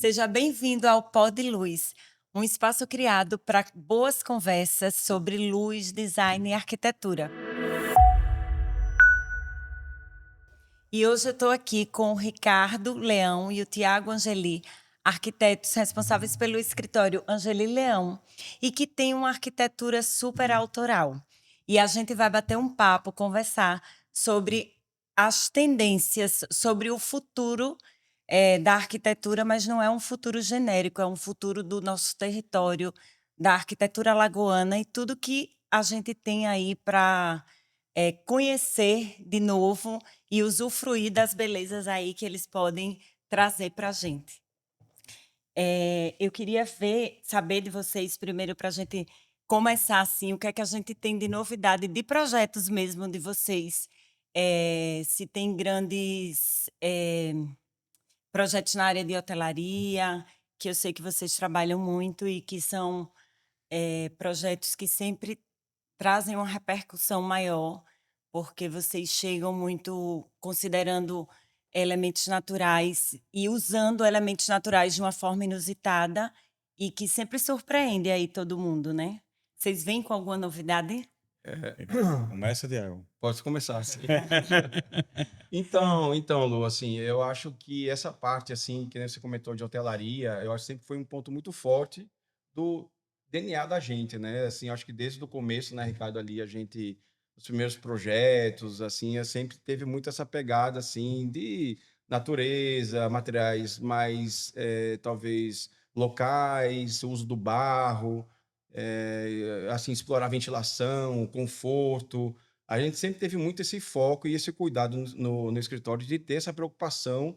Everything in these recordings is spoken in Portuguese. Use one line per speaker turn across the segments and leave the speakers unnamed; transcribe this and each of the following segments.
Seja bem-vindo ao Pod Luz, um espaço criado para boas conversas sobre luz, design e arquitetura. E hoje eu estou aqui com o Ricardo Leão e o Tiago Angeli, arquitetos responsáveis pelo escritório Angeli Leão, e que tem uma arquitetura super autoral. E a gente vai bater um papo, conversar sobre as tendências, sobre o futuro da arquitetura, mas não é um futuro genérico, é um futuro do nosso território, da arquitetura alagoana e tudo que a gente tem aí para conhecer de novo e usufruir das belezas aí que eles podem trazer para a gente. Eu queria saber de vocês primeiro para a gente começar assim, o que é que a gente tem de novidade de projetos mesmo de vocês, se tem grandes projetos na área de hotelaria, que eu sei que vocês trabalham muito e que são projetos que sempre trazem uma repercussão maior, porque vocês chegam muito considerando elementos naturais e usando elementos naturais de uma forma inusitada e que sempre surpreende aí todo mundo, né? Vocês vêm com alguma novidade?
Começa, Thiago.
Posso começar, assim. Então, Lu, assim, eu acho que essa parte, assim, que você comentou de hotelaria, eu acho que sempre foi um ponto muito forte do DNA da gente, né? Assim, eu acho que desde o começo, né, Ricardo, ali, os primeiros projetos, assim, eu sempre teve muito essa pegada, assim, de natureza, materiais mais, talvez, locais, uso do barro, assim, explorar ventilação, conforto. A gente sempre teve muito esse foco e esse cuidado no escritório de ter essa preocupação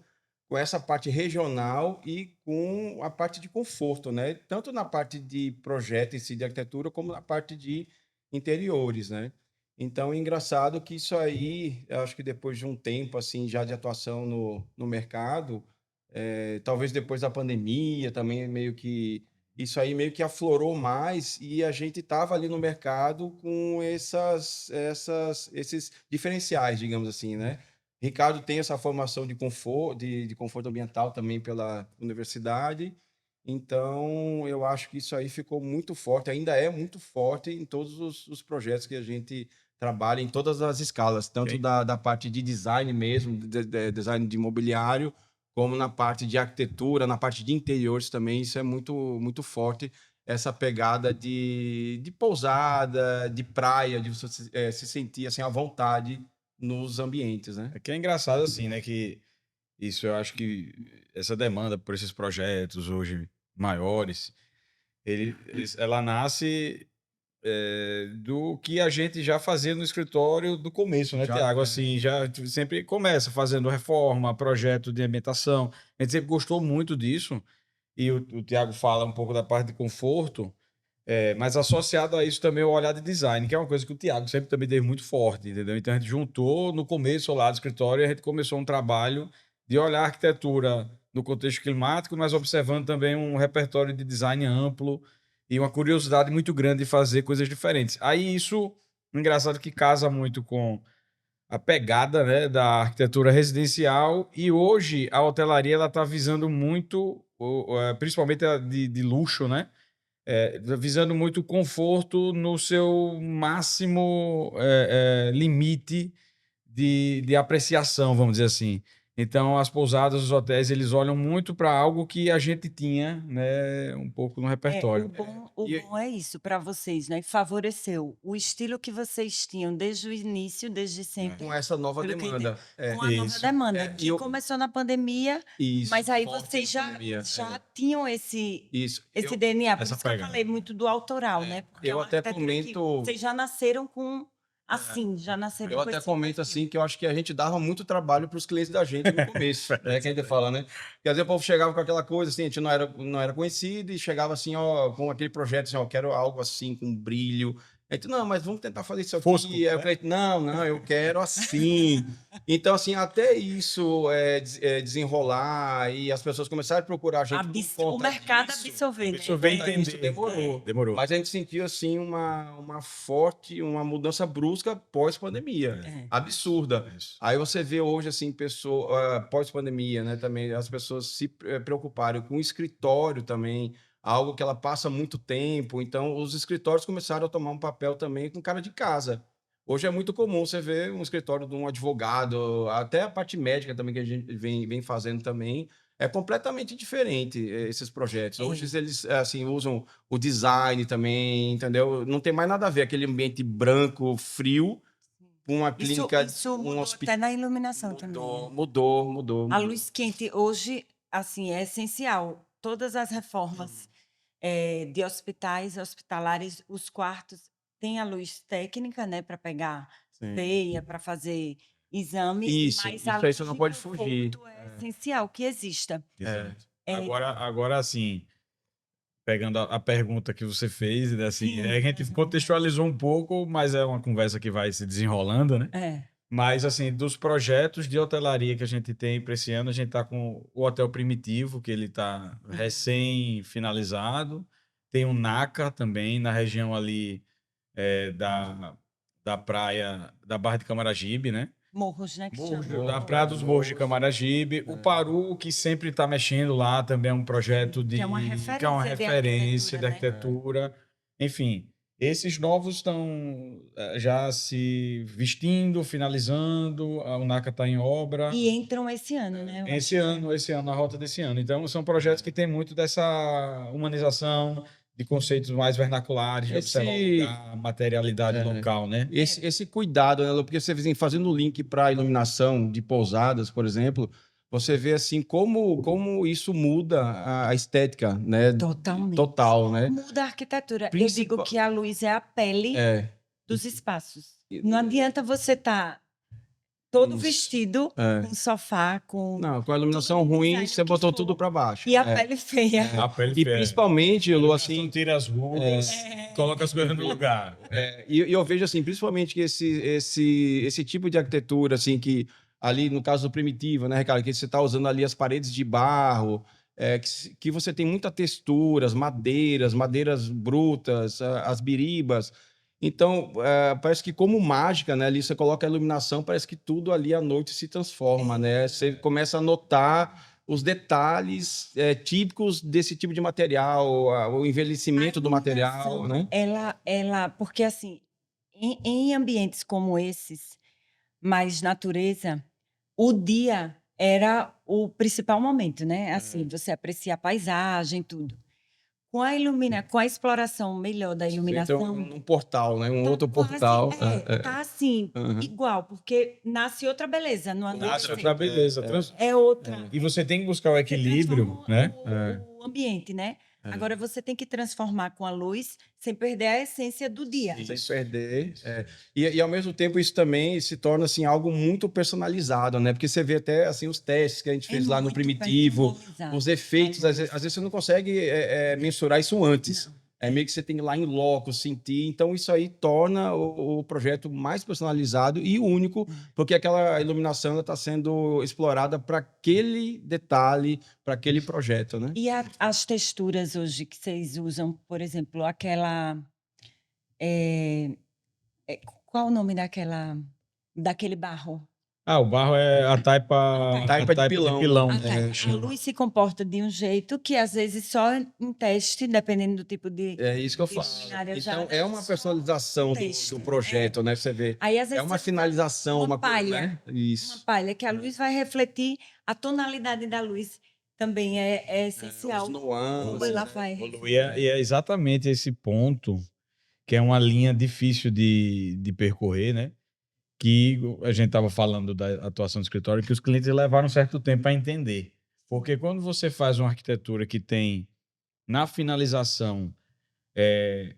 com essa parte regional e com a parte de conforto, né? Tanto na parte de projeto em si, de arquitetura, como na parte de interiores, né? Então, é engraçado que isso aí, eu acho que depois de um tempo, assim, já de atuação no mercado, talvez depois da pandemia também meio que isso aí meio que aflorou mais e a gente estava ali no mercado com esses diferenciais, digamos assim, né? Ricardo tem essa formação de conforto ambiental também pela universidade, então eu acho que isso aí ficou muito forte, ainda é muito forte em todos os projetos que a gente trabalha, em todas as escalas, tanto
Ok.
da parte de design mesmo, design de imobiliário, como na parte de arquitetura, na parte de interiores também, isso é muito, muito forte, essa pegada de pousada, de praia, de você se sentir assim, à vontade nos ambientes, né?
É que é engraçado assim, né? Que isso eu acho que essa demanda por esses projetos hoje maiores, ela nasce do que a gente já fazia no escritório do começo, né,
Já,
Tiago? Assim, já sempre começa fazendo reforma, projeto de ambientação. A gente sempre gostou muito disso. E o Tiago fala um pouco da parte de conforto. Mas associado a isso também o olhar de design, que é uma coisa que o Thiago sempre também teve muito forte, entendeu? Então a gente juntou no começo lá do escritório e a gente começou um trabalho de olhar a arquitetura no contexto climático, mas observando também um repertório de design amplo e uma curiosidade muito grande de fazer coisas diferentes. Aí isso, engraçado que casa muito com a pegada, né, da arquitetura residencial e hoje a hotelaria ela está visando muito, principalmente a de luxo, né? Visando muito conforto no seu máximo limite de apreciação, vamos dizer assim. Então, as pousadas, os hotéis, eles olham muito para algo que a gente tinha, né, um pouco no
O
repertório.
bom, o
E
bom é isso para vocês, né? Favoreceu o estilo que vocês tinham desde o início, desde sempre,
com essa nova
pelo que eu entendi,
demanda,
com a nova
Isso.
demanda,
e
que
eu,
começou na pandemia,
isso,
mas aí
forte
vocês
na pandemia,
já tinham esse,
isso,
esse DNA, por
Essa
isso que eu
pegada.
falei muito do autoral, né? Porque é
eu
uma
até
arquitetura que
comento.
vocês já nasceram com assim, já nasceram
Eu
com
até
esse
comento
perfil.
assim que eu acho que a gente dava muito trabalho para os clientes da gente no começo, né? Que a gente fala, né? Porque às vezes o povo chegava com aquela coisa assim, a gente não era conhecido e chegava assim, ó, com aquele projeto assim, ó, quero algo assim, com brilho. Aí tu, não, mas vamos tentar fazer isso aqui.
Fosco,
Aí o cliente, não, eu quero assim. Então, assim, até isso desenrolar e as pessoas começaram a procurar a gente por
O
conta
mercado
disso.
absorver, né?
Absorver e
Conta
entender.
disso demorou.
Demorou.
Mas a gente sentiu, assim, uma mudança brusca pós-pandemia.
É.
Absurda.
Isso.
Aí você vê hoje, assim, pós-pandemia, né, também as pessoas se preocuparem com o escritório também, algo que ela passa muito tempo. Então, os escritórios começaram a tomar um papel também com cara de casa. Hoje é muito comum você ver um escritório de um advogado, até a parte médica também que a gente vem fazendo também. É completamente diferente esses projetos. Hoje eles assim usam o design também, entendeu? Não tem mais nada a ver aquele ambiente branco, frio, com uma clínica,
Isso
um
mudou
hospital.
até na iluminação também. Né?
Mudou.
A luz quente hoje, assim, é essencial. Todas as reformas de hospitais, hospitalares, os quartos têm a luz técnica, né, para pegar
Sim.
veia, para fazer exame.
Isso
mas a
aí
luz
você não
de
pode
conforto
fugir.
é essencial que exista.
Exato.
É.
Agora, assim, pegando a pergunta que você fez, né, assim,
Sim.
a gente contextualizou um pouco, mas é uma conversa que vai se desenrolando, né?
É.
Mas, assim, dos projetos de hotelaria que a gente tem para esse ano, a gente está com o Hotel Primitivo, que ele está recém-finalizado. Tem o NACA também, na região ali da praia, da Barra de Camaragibe, né?
Morros, né? Que chama.
Da Praia dos Morros de Camaragibe. O Paru, que sempre está mexendo lá, também é um projeto
Que é uma
referência de
de
arquitetura. Enfim, esses novos estão já se vestindo, finalizando, o NACA está em obra.
E entram esse ano, né? eu
Esse ano, na rota desse ano. Então, são projetos que têm muito dessa humanização, de conceitos mais vernaculares, de observar o lugar, a materialidade local, né?
Esse cuidado, né, Lu? Porque você vem fazendo o link para a iluminação de pousadas, por exemplo, você vê assim como isso muda a estética, né?
Totalmente.
Total, né?
Muda a arquitetura. Eu
Principal-
digo que a luz é a pele
É,
dos espaços. Não adianta você estar todo
Isso.
vestido
É.
com sofá, com...
Não, com a iluminação
Tudo
ruim,
design
você
que
botou
for.
tudo para baixo.
E a pele feia.
A pele
E
feia.
principalmente, Lu, assim,
Tira as rugas, coloca as coisas no lugar.
e eu vejo assim, principalmente que esse tipo de arquitetura, assim, que ali no caso do Primitivo, né, Ricardo, que você está usando ali as paredes de barro, que você tem muita textura, as madeiras brutas, as biribas. Então, parece que como mágica, né, ali você coloca a iluminação, parece que tudo ali à noite se transforma, né? Você começa a notar os detalhes típicos desse tipo de material, o envelhecimento do material, né?
Porque assim, em ambientes como esses, mais natureza, o dia era o principal momento, né? Assim, você aprecia a paisagem, tudo. Com a exploração melhor da iluminação,
Então, um portal, né? Um
tá
outro
quase-
portal.
tá assim,
Uhum.
igual, porque nasce outra beleza no
Nasce
anoitecer.
outra beleza.
É outra.
E você tem que buscar o
Você
equilíbrio,
transforma
né?
o ambiente, né? Agora você tem que transformar com a luz sem perder a essência do dia.
Sem perder. E ao mesmo tempo isso também se torna assim algo muito personalizado, né? Porque você vê até assim os testes que a gente fez lá no
muito
Primitivo,
personalizado.
os efeitos, às vezes você não consegue mensurar isso antes. É meio que você tem que ir lá em loco, sentir. Então, isso aí torna o projeto mais personalizado e único, porque aquela iluminação está sendo explorada para aquele detalhe, para aquele projeto, né?
E as texturas hoje que vocês usam, por exemplo, aquela... qual o nome daquele barro?
O barro é a
Taipa de pilão.
A luz se comporta de um jeito que, às vezes, só em teste, dependendo do tipo de...
É isso que eu falo.
luminária já
Então, é uma personalização do projeto, né? Você vê.
Aí, às vezes,
É uma
você
finalização,
uma
coisa,
palha.
né? Isso.
Uma palha, que a luz vai refletir, a tonalidade da luz também é essencial.
Os nuances,
Como ela
né?
vai...
E é exatamente esse ponto que é uma linha difícil de percorrer, né? Que a gente estava falando da atuação do escritório, que os clientes levaram um certo tempo a entender. Porque quando você faz uma arquitetura que tem, na finalização,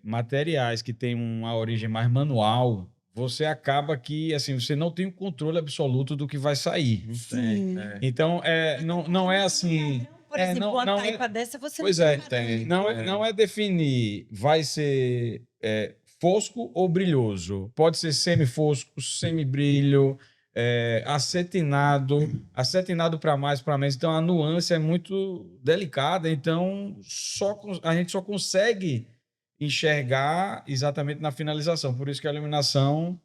materiais que têm uma origem mais manual, você acaba que, assim, você não tem o controle absoluto do que vai sair.
Sim.
Então, não é assim...
Por exemplo, uma
não
taipa dessa, você
Pois
não
é,
tem.
não é definir, vai ser fosco ou brilhoso. Pode ser semifosco, semibrilho, acetinado para mais, para menos. Então a nuance é muito delicada. Então a gente só consegue enxergar exatamente na finalização. Por isso que a iluminação,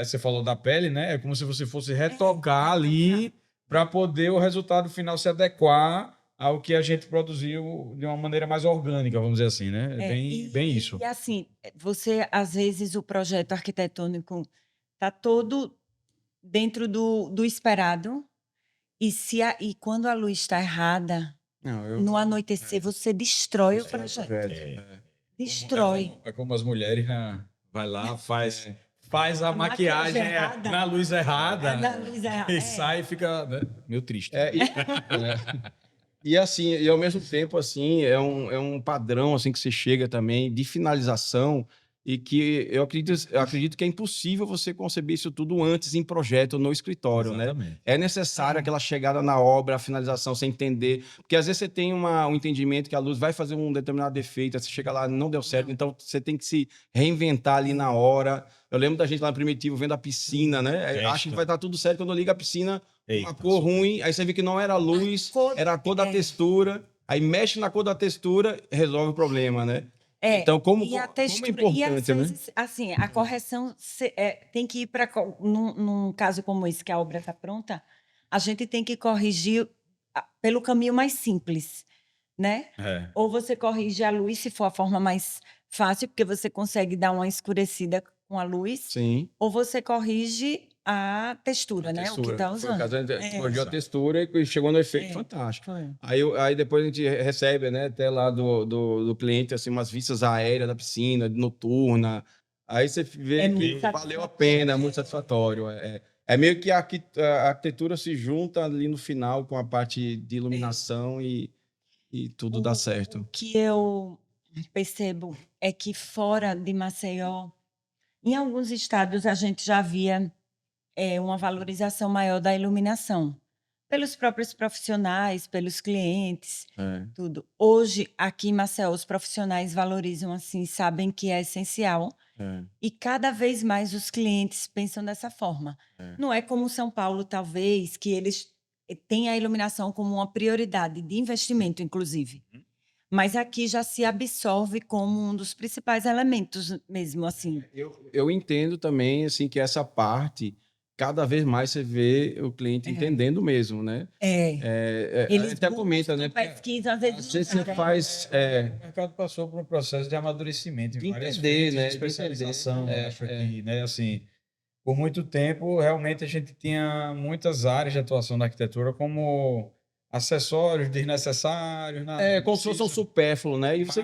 você falou da pele, né? É como se você fosse retocar ali para poder o resultado final se adequar ao que a gente produziu de uma maneira mais orgânica, vamos dizer assim, né? É bem isso.
E assim, você, às vezes, o projeto arquitetônico está todo dentro do esperado, e quando a luz está errada, no anoitecer, você destrói o projeto. Destrói.
É como as mulheres vai lá, faz a maquiagem
errada.
na luz errada,
Na luz errada.
e sai e fica, né, meio triste.
E assim, e ao mesmo tempo, assim, é um padrão assim que você chega também de finalização e que eu acredito que é impossível você conceber isso tudo antes em projeto no escritório,
Exatamente.
né? É necessário aquela chegada na obra, a finalização, você entender, porque às vezes você tem um entendimento que a luz vai fazer um determinado defeito, aí você chega lá, não deu certo, então você tem que se reinventar ali na hora. Eu lembro da gente lá no Primitivo vendo a piscina, né? Acho que vai estar tudo certo quando liga a piscina, uma cor ruim, aí você vê que não era a luz, era a cor da textura, aí mexe na cor da textura, resolve o problema, né? Então, como é importante,
e às
né?
vezes, assim, a correção tem que ir para... Num caso como esse, que a obra está pronta, a gente tem que corrigir pelo caminho mais simples, né? Ou você corrige a luz, se for a forma mais fácil, porque você consegue dar uma escurecida com a luz.
Sim.
Ou você corrige a textura, né? O que está usando.
Corrigiu a textura e chegou no efeito fantástico. Aí depois a gente recebe, né, até lá do cliente, assim, umas vistas aéreas da piscina, noturna. Aí você vê que valeu a pena, é muito satisfatório. É meio que a arquitetura se junta ali no final com a parte de iluminação e tudo dá certo.
O que eu percebo é que fora de Maceió, em alguns estados a gente já via uma valorização maior da iluminação, pelos próprios profissionais, pelos clientes, tudo. Hoje, aqui em Maceió, os profissionais valorizam assim, sabem que é essencial, e cada vez mais os clientes pensam dessa forma. Não é como São Paulo, talvez, que eles têm a iluminação como uma prioridade de investimento, inclusive. Mas aqui já se absorve como um dos principais elementos mesmo, assim.
Eu entendo também, assim, que essa parte, cada vez mais você vê o cliente entendendo mesmo, né? Eles até comenta, né?
Pesquisam, às vezes
você faz...
O mercado passou por um processo de amadurecimento em várias frentes,
né?
De especialização, acho aqui, né? Assim, por muito tempo, realmente a gente tinha muitas áreas de atuação da arquitetura como acessórios desnecessários.
Como se fosse um supérfluo, né? E você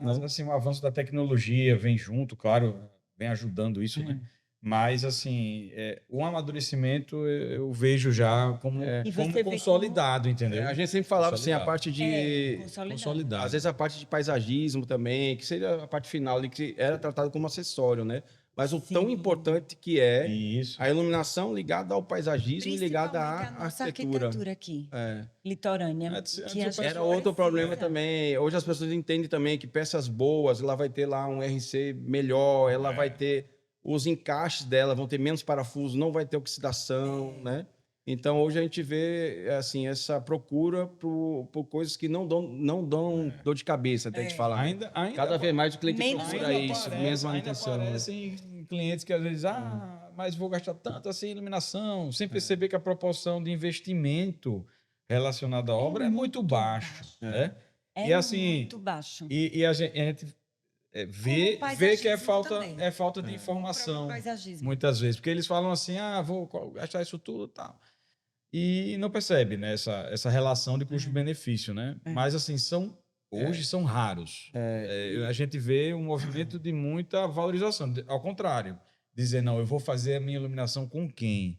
mas assim, o avanço da tecnologia vem junto, claro, vem ajudando isso, né? Mas, assim, o amadurecimento eu vejo já como consolidado, entendeu?
A gente sempre falava assim, a parte de...
consolidado.
Às vezes a parte de paisagismo também, que seria a parte final ali, que era tratado como acessório, né? Mas o tão importante que é a iluminação ligada ao paisagismo e ligada à arquitetura
aqui, litorânea.
Era outro problema também. Hoje as pessoas entendem também que peças boas, ela vai ter lá um RC melhor, ela vai ter... Os encaixes dela vão ter menos parafuso, não vai ter oxidação, né? Então, hoje a gente vê assim, essa procura por coisas que não dão dor de cabeça, até de falar.
Ainda
Cada vez mais o cliente procura isso, mesma manutenção.
Aparecem clientes que às vezes, mas vou gastar tanto assim em iluminação, sem perceber que a proporção de investimento relacionado à obra é muito baixo, né?
E assim, muito baixo.
E a gente vê que é falta de informação, muitas vezes, porque eles falam assim, vou gastar isso tudo e tal. E não percebe, né, essa relação de custo-benefício, né? Mas, assim, hoje são raros. A gente vê um movimento de muita valorização. Ao contrário, dizer, não, eu vou fazer a minha iluminação com quem?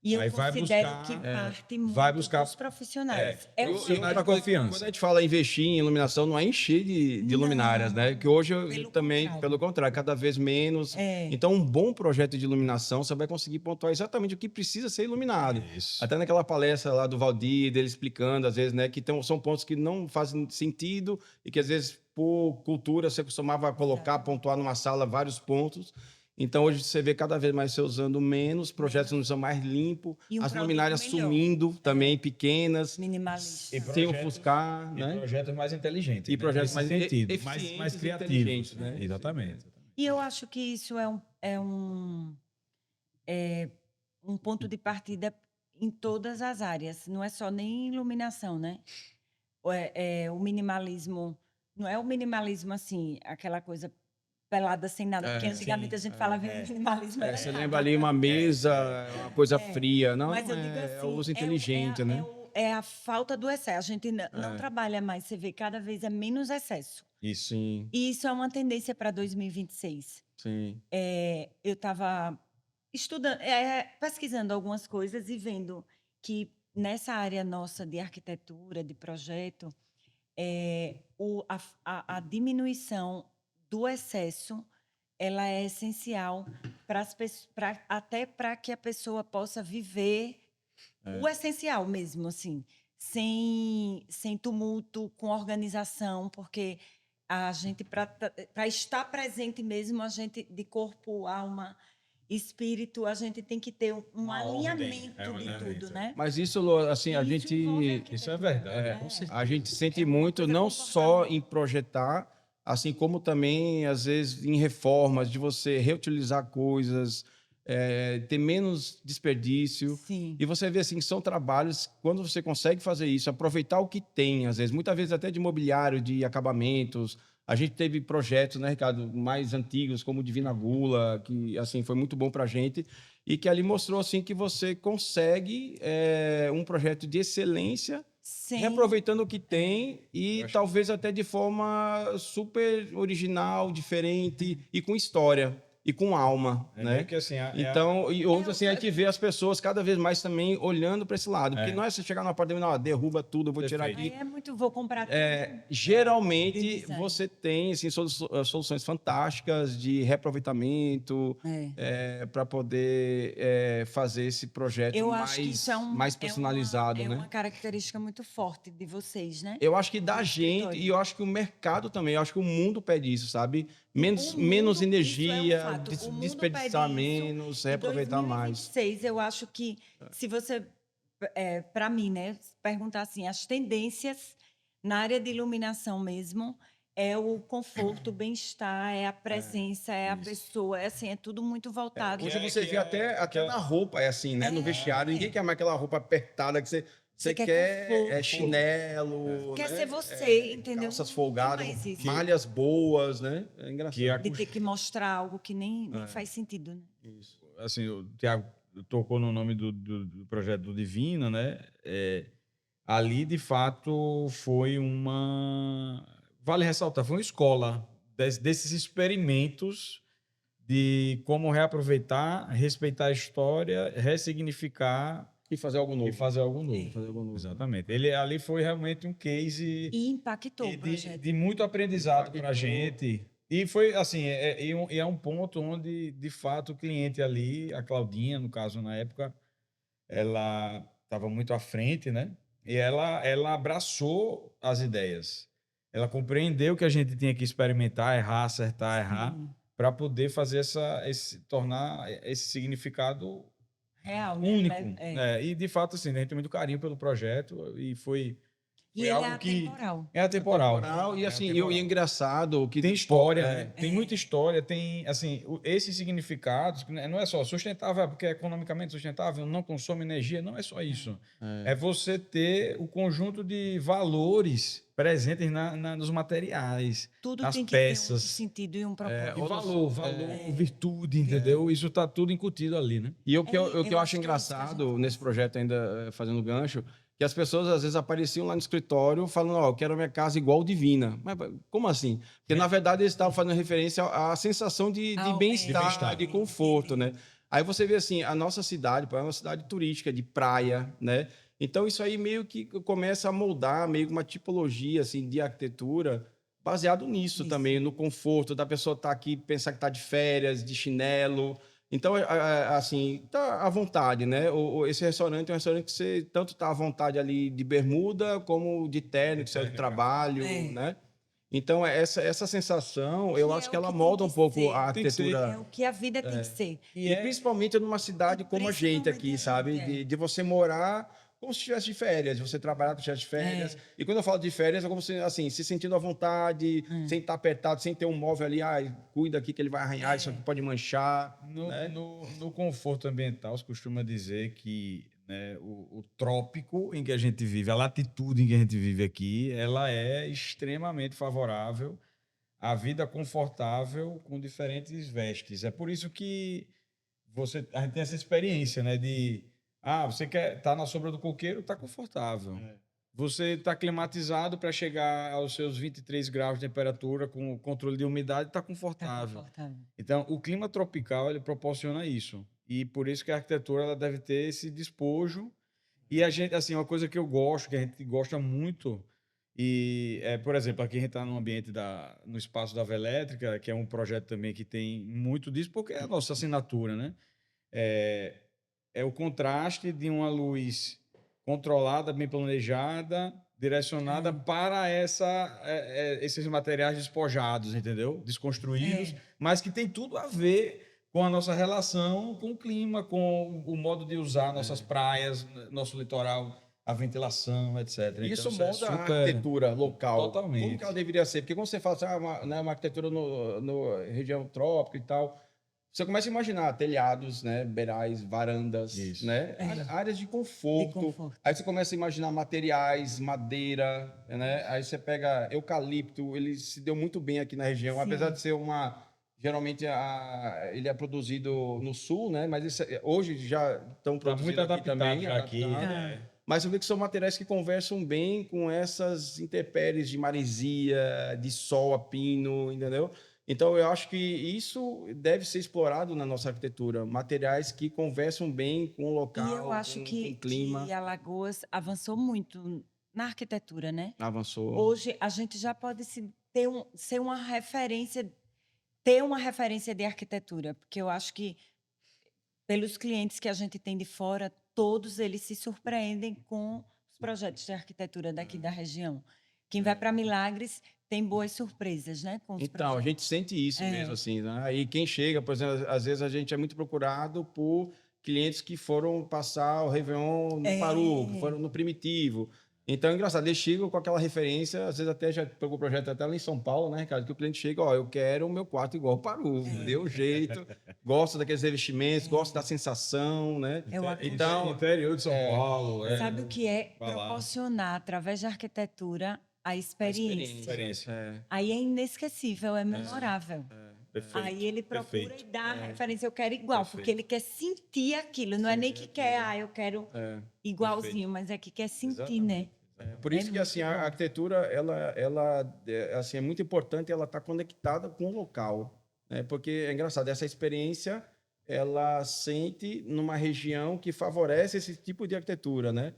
E eu
Aí vai
considero
buscar-
que parte muito
vai buscar-
dos profissionais. É,
É,
o
profissionais
jeito.
da confiança.
Quando a gente fala em investir em iluminação, não é encher de luminárias, né? Que hoje
Pelo
também,
contrário.
pelo contrário, cada vez menos.
É.
Então, um bom projeto de iluminação, você vai conseguir pontuar exatamente o que precisa ser iluminado.
Isso.
Até naquela palestra lá do Valdir, dele explicando, às vezes, né, que são pontos que não fazem sentido e que, às vezes, por cultura, você costumava colocar, pontuar numa sala vários pontos. Então, hoje você vê cada vez mais você usando menos, projetos não são mais limpos,
E um
as
produto
luminárias
melhor.
sumindo também, pequenas,
Minimalista.
E
sem
projetos-
ofuscar,
E
né?
projetos mais inteligentes.
E
né?
projetos
Nesse
mais
sentido,
eficientes
mais
e
criativos.
inteligentes, né?
Exatamente.
E eu acho que isso é um ponto de partida em todas as áreas. Não é só nem iluminação, né? O minimalismo, não é o minimalismo assim, aquela coisa pelada sem nada. Porque antigamente a gente falava em minimalismo. era
Você
errado.
lembra ali uma mesa, uma coisa fria, não?
Mas eu digo assim,
é o uso inteligente, né?
É a falta do excesso. A gente não trabalha mais, você vê, cada vez é menos excesso.
Isso.
Sim,
E isso é uma tendência para 2026.
sim.
Eu estava estudando, pesquisando algumas coisas e vendo que nessa área nossa de arquitetura, de projeto, a diminuição do excesso ela é essencial até para que a pessoa possa viver o essencial mesmo, assim, sem tumulto, com organização, porque a gente, para estar presente mesmo, a gente, de corpo, alma, espírito, a gente tem que ter um
Uma ordem,
alinhamento
um
de
alinhamento,
tudo, né?
Mas isso, Lô, assim, a
Isso
gente...
envolve
Isso é verdade. Com certeza.
A gente sente
É uma
muito,
coisa
não só
comportamental.
em projetar, assim como também, às vezes, em reformas, de você reutilizar coisas, ter menos desperdício.
Sim.
E você vê, assim, que são trabalhos, quando você consegue fazer isso, aproveitar o que tem, às vezes, muitas vezes até de mobiliário, de acabamentos. A gente teve projetos, né, Ricardo, mais antigos, como o Divina Gula, que, assim, foi muito bom para a gente, e que ali mostrou, assim, que você consegue um projeto de excelência,
Sim.
reaproveitando o que tem e talvez até de forma super original, diferente e com história e com alma, né?
Que, assim,
Então, e hoje assim a gente vê as pessoas cada vez mais também olhando para esse lado, porque não é você chegar num apartamento, não, derruba tudo, eu vou tirar
Perfeito.
aqui.
Aí é muito, vou comprar tudo.
Geralmente
De design.
você tem assim, soluções fantásticas de reaproveitamento para poder fazer esse projeto
Eu acho que isso
mais personalizado,
é
né?
uma característica muito forte de vocês, né?
Eu acho que da
Do
gente,
escritório.
e eu acho que o mercado também, eu acho que o mundo pede isso, sabe? Menos
O mundo, isso é um
energia,
fato. O mundo
desperdiçar
pede isso.
menos,
Em
reaproveitar mais.
2026, eu acho que se você, para mim, né, perguntar assim, as tendências na área de iluminação mesmo é o conforto, o bem-estar, é a presença, é a pessoa, assim, é tudo muito voltado.
Hoje você vê até na roupa, é assim, né? No vestiário, ninguém quer mais aquela roupa apertada que você
quer
quer
conforto.
chinelo,
Quer
né?
ser você, entendeu?
Calças
Não tem
folgadas,
mais isso.
malhas boas, né? É engraçado.
De ter que mostrar algo que nem faz sentido, né?
Isso.
assim, o Tiago tocou no nome do projeto do Divina, né? Ali, de fato, foi uma... Vale ressaltar, foi uma escola desses experimentos de como reaproveitar, respeitar a história, ressignificar
E fazer algo novo.
e fazer algo novo.
Fazer algo novo.
Exatamente. Ele ali foi realmente um case
E impactou o
de,
projeto.
de muito aprendizado para a gente. E foi assim, é um ponto onde, de fato, o cliente ali, a Claudinha, no caso, na época, ela estava muito à frente, né? E ela abraçou as ideias. Ela compreendeu que a gente tinha que experimentar, errar, acertar, errar, para poder fazer tornar esse significado
Real, né?
único.
É.
E, de fato, assim, a gente tem muito carinho pelo projeto e foi
E ele
algo
é
que
atemporal.
é atemporal.
E assim,
atemporal.
e engraçado que
Tem história, né? Tem muita história, tem, assim, esses significados, que não é só sustentável, porque é economicamente sustentável, não consome energia, não é só isso. É você ter o conjunto de valores presentes nos materiais,
Tudo
nas
tem que
peças.
ter um sentido e um propósito.
E valor, virtude, entendeu? Isso está tudo incutido ali, né?
E o que eu
eu
acho
acho que é
engraçado
isso que a
nesse projeto, ainda fazendo gancho, que as pessoas às vezes apareciam lá no escritório falando, ó, eu quero a minha casa igual Divina. Mas como assim? Porque na verdade eles estavam fazendo referência à sensação de
Ao-
bem-estar,
bem-estar.
de conforto, né? Aí você vê assim, a nossa cidade, pô, é uma cidade turística, de praia, né? Então isso aí meio que começa a moldar meio que uma tipologia assim de arquitetura baseado nisso
Isso.
também, no conforto da pessoa estar aqui, pensar que está de férias, de chinelo. Então, assim, tá à vontade, né? Esse restaurante é um restaurante que você tanto tá à vontade ali de bermuda, como de terno, que você é do trabalho,
É.
né? Então, essa sensação, eu
Que
acho
é
que
o
ela
que tem
molda um
que
pouco
ser.
a
Tem que ser.
É
arquitetura.
o que a vida tem que ser.
E principalmente numa cidade como a gente aqui,
Principalmente a
sabe?
gente, é.
De você morar como se estivesse de férias, de você trabalhar como se estivesse de férias. E quando eu falo de férias, é como se, assim, se sentindo à vontade, sem estar apertado, sem ter um móvel ali, cuida aqui que ele vai arranhar, isso aqui pode manchar. Né?
No conforto ambiental, se costuma dizer que, né, o trópico em que a gente vive, a latitude em que a gente vive aqui, ela é extremamente favorável à vida confortável com diferentes vestes. É por isso que a gente tem essa experiência, né, você quer estar na sombra do coqueiro, está confortável. Você está climatizado para chegar aos seus 23 graus de temperatura com o controle de umidade, está
Tá
confortável.
confortável.
Então, o clima tropical ele proporciona isso. E por isso que a arquitetura ela deve ter esse despojo. E a gente, assim, uma coisa que eu gosto, que a gente gosta muito, por exemplo, aqui a gente está no ambiente no espaço da Velétrica, que é um projeto também que tem muito disso, porque é a nossa assinatura, né? É, é o contraste de uma luz controlada, bem planejada, direcionada para esses materiais despojados, entendeu? Desconstruídos, mas que tem tudo a ver com a nossa relação com o clima, com o modo de usar nossas praias, nosso litoral, a ventilação, etc.
Isso
Então,
molda a arquitetura local.
Totalmente.
Como que ela deveria ser? Porque quando você fala assim, uma arquitetura no região trópica e tal, você começa a imaginar telhados, né, beirais, varandas,
Isso.
né, áreas de conforto.
De conforto.
Aí você começa a imaginar materiais, madeira, né? Aí você pega eucalipto, ele se deu muito bem aqui na região,
Sim.
apesar de ser geralmente ele é produzido no sul, né? Mas hoje já estão
Está muito
produzindo aqui
adaptado
também,
já aqui.
adaptado.
Né?
Mas eu vi que são materiais que conversam bem com essas intempéries de maresia, de sol a pino, entendeu? Então, eu acho que isso deve ser explorado na nossa arquitetura. Materiais que conversam bem com o local,
E eu acho
com o
que
clima.
Alagoas avançou muito na arquitetura, né?
Avançou.
Hoje a gente já pode ser uma referência, ter uma referência de arquitetura, porque eu acho que pelos clientes que a gente tem de fora, todos eles se surpreendem com os projetos de arquitetura daqui da região. Quem vai para Milagres tem boas surpresas, né? Com os
Então, a
projetos.
gente sente isso mesmo, assim, né? E quem chega, por exemplo, às vezes a gente é muito procurado por clientes que foram passar o Réveillon no Paru, que foram no Primitivo. Então, é engraçado, eles chegam com aquela referência, às vezes até já pegou o projeto até lá em São Paulo, né, Ricardo? Que o cliente chega, ó, eu quero o meu quarto igual o Paru, deu jeito, gosto daqueles revestimentos, gosto da sensação, né?
Então, interior de São Paulo.
Sabe o que é?
Vai lá.
Proporcionar, através da arquitetura, a experiência.
Experiência.
Aí é inesquecível, é memorável.
Perfeito.
Aí ele procura
Perfeito.
e dá a referência, eu quero igual,
Perfeito.
porque ele quer sentir aquilo. Não é nem que quer, eu quero igualzinho, mas é que quer sentir, né?
Por isso que assim, a arquitetura assim, é muito importante ela estar conectada com o local, né? Porque é engraçado, essa experiência ela sente numa região que favorece esse tipo de arquitetura, né?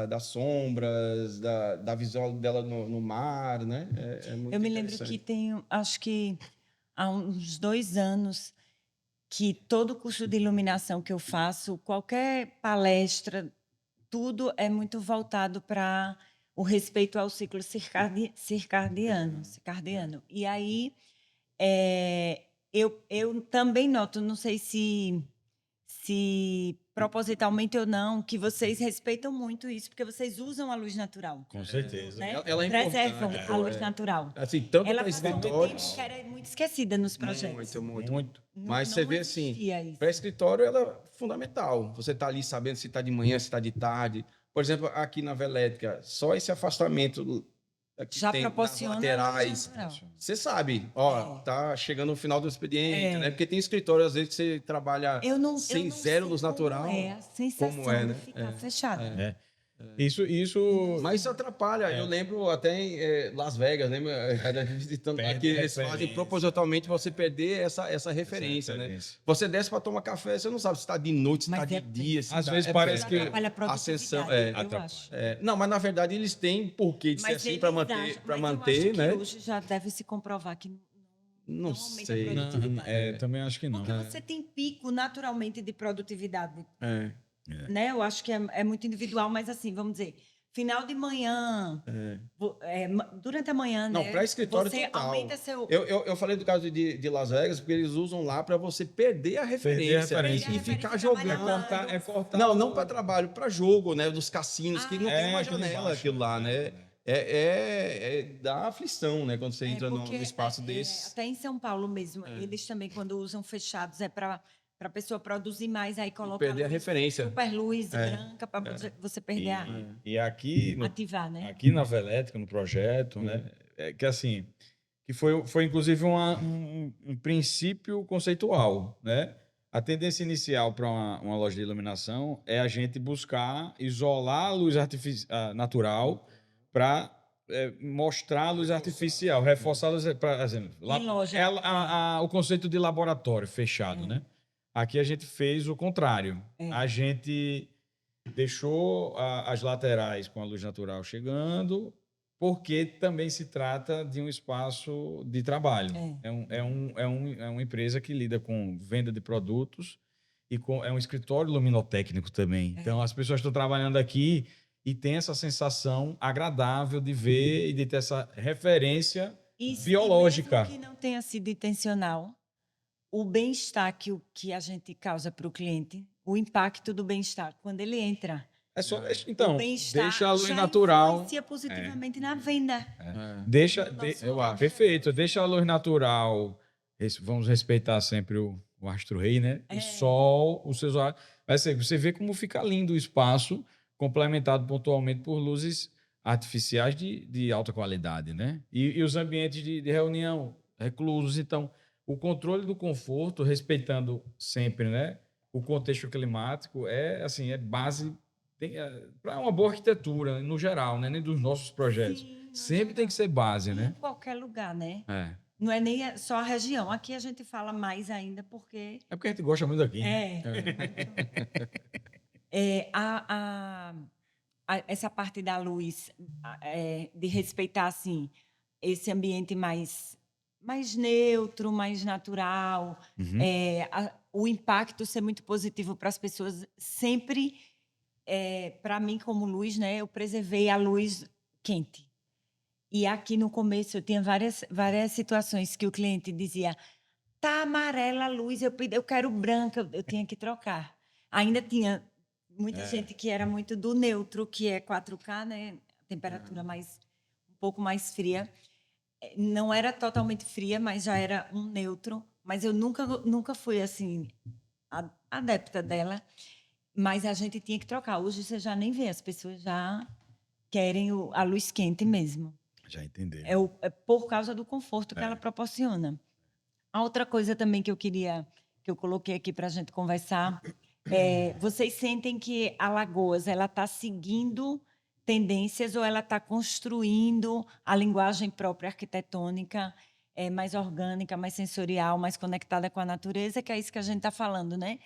Das sombras, da visão dela no mar, né? É muito
Eu me lembro que acho que há uns 2 anos, que todo curso de iluminação que eu faço, qualquer palestra, tudo é muito voltado para o respeito ao ciclo circadiano. E aí, eu também noto, não sei se propositalmente ou não, que vocês respeitam muito isso, porque vocês usam a luz natural.
Com certeza.
Né?
Ela é
Preservam
importante,
a luz natural.
Assim, tanto
Ela
para
faz um
escritórios...
tempo que era muito esquecida nos projetos.
Muito.
Não-
Mas
não
você vê assim,
existia isso.
para escritório ela é fundamental. Você está ali sabendo se está de manhã, se está de tarde. Por exemplo, aqui na Velétrica, só esse afastamento que
Já
tem nas
proporciona a luz
laterais.
natural.
Você sabe, ó, tá chegando no final do expediente,
É.
né? Porque tem escritório, às vezes, que você trabalha
Eu não
sem
sei
zero luz
como
natural.
é a sensação
Como é, né?
de ficar fechado.
É. Isso
Mas isso atrapalha. Eu lembro até em Las Vegas, lembra? A gente visitando
Perde
aqui, eles fazem
referência.
propositalmente você perder essa referência, né? Você desce para tomar café, você não sabe se está de noite, se
Mas
está de
é
dia. Se
Às
tá-
vezes parece que
Atrapalha a produtividade,
ascensão,
eu
atrapalha.
acho.
não, mas na verdade eles têm porquê de ser assim para
eles
manter,
acham-
para
mas
manter,
eu acho
né?
que hoje já deve se comprovar que
Não
aumenta a
sei.
produtividade.
também acho que não.
Porque você tem pico naturalmente de produtividade,
É,
né? Eu acho que é muito individual, mas assim, vamos dizer, final de manhã, durante a manhã,
Não,
né?
para escritório
Você
total.
aumenta seu...
Eu falei do caso de Las Vegas, porque eles usam lá para você perder a referência,
referência.
e ficar
Perder a
jogando.
referência,
É cortar.
Não para trabalho, para jogo, né? Dos cassinos, que não tem uma
aquilo
janela
embaixo,
aquilo lá, né? Dá aflição, né? Quando você entra
porque
num espaço desse.
até em São Paulo mesmo, eles também, quando usam fechados, é para a pessoa produzir mais, aí coloca
Perder a referência.
super luz branca para você perder
E aqui,
ativar, né?
aqui na Velétrica, no projeto, né? Que assim, que foi inclusive um princípio conceitual, né? A tendência inicial para uma loja de iluminação é a gente buscar isolar a luz natural para mostrar a luz artificial, reforçar a luz. Por exemplo,
Em loja.
o conceito de laboratório fechado, né? Aqui a gente fez o contrário. A gente deixou as laterais com a luz natural chegando, porque também se trata de um espaço de trabalho. É uma empresa que lida com venda de produtos e é um escritório luminotécnico também. Então, as pessoas estão trabalhando aqui e tem essa sensação agradável de ver e de ter essa referência biológica.
Mesmo que não tenha sido intencional, o bem-estar que a gente causa para o cliente, o impacto do bem-estar, quando ele entra,
Então,
o bem-estar
deixa a luz
já
natural.
influencia positivamente na venda.
Eu acho.
Perfeito. Deixa a luz natural. Vamos respeitar sempre o astro-rei, né? O sol, os seus horários. Mas assim, você vê como fica lindo o espaço, complementado pontualmente por luzes artificiais de alta qualidade, né? E os ambientes de reunião, reclusos. Então, o controle do conforto, respeitando sempre, né? O contexto climático é assim, é base para uma boa arquitetura, no geral, né? Nem dos nossos projetos.
Sim,
Sempre tem que ser base,
em
né?
qualquer lugar, né?
É.
Não é nem só a região. Aqui a gente fala mais ainda porque...
É porque a gente gosta muito daqui. Né?
Essa parte da luz, de respeitar, assim, esse ambiente mais neutro, mais natural, o impacto ser muito positivo para as pessoas. Sempre, para mim, como luz, né, eu preservei a luz quente. E aqui no começo eu tinha várias situações que o cliente dizia: tá amarela a luz, eu quero branca, eu tinha que trocar. Ainda tinha muita gente que era muito do neutro, que é 4K, né? Temperatura um pouco mais fria. Não era totalmente fria, mas já era um neutro. Mas eu nunca fui assim adepta dela. Mas a gente tinha que trocar. Hoje você já nem vê, as pessoas já querem a luz quente mesmo.
Já entenderam.
É por causa do conforto que ela proporciona. A outra coisa também que eu coloquei aqui para a gente conversar, vocês sentem que a Alagoas ela está seguindo tendências ou ela está construindo a linguagem própria arquitetônica, mais orgânica, mais sensorial, mais conectada com a natureza, que é isso que a gente está falando, né?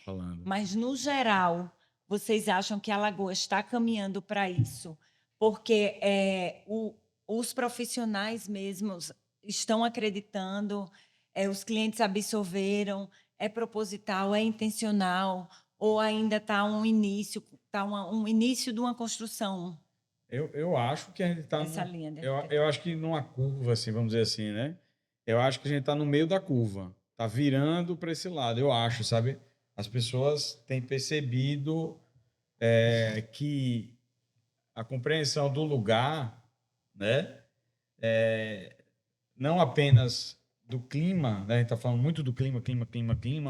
Mas, no geral, vocês acham que a Alagoas está caminhando para isso? Porque os profissionais mesmos estão acreditando, os clientes absorveram, é proposital, é intencional, ou ainda está um início de uma construção?
Eu acho que a gente está
Essa linha de
eu acho que numa curva, assim, vamos dizer assim, né? Eu acho que a gente está no meio da curva, está virando para esse lado. Eu acho, sabe? As pessoas têm percebido que a compreensão do lugar, né? Não apenas do clima, né? A gente está falando muito do clima,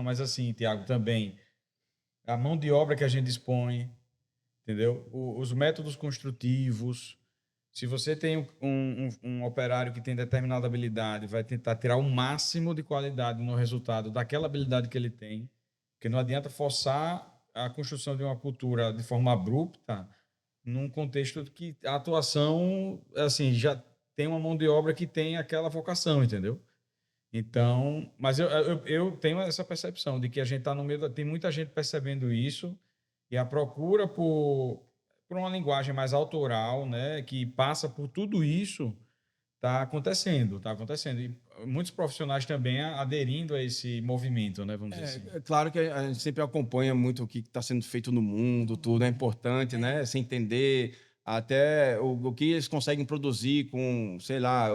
mas assim, Tiago, também a mão de obra que a gente dispõe, entendeu? Os métodos construtivos. Se você tem um operário que tem determinada habilidade, vai tentar tirar o máximo de qualidade no resultado daquela habilidade que ele tem, porque não adianta forçar a construção de uma cultura de forma abrupta, num contexto que a atuação, assim, já tem uma mão de obra que tem aquela vocação, entendeu? Então, mas eu tenho essa percepção de que a gente está no meio tem muita gente percebendo isso e a procura por uma linguagem mais autoral, né, que passa por tudo isso, está acontecendo. E muitos profissionais também aderindo a esse movimento, né, vamos dizer assim.
É claro que a gente sempre acompanha muito o que está sendo feito no mundo, tudo é importante, né? Você entender até o que eles conseguem produzir com, sei lá,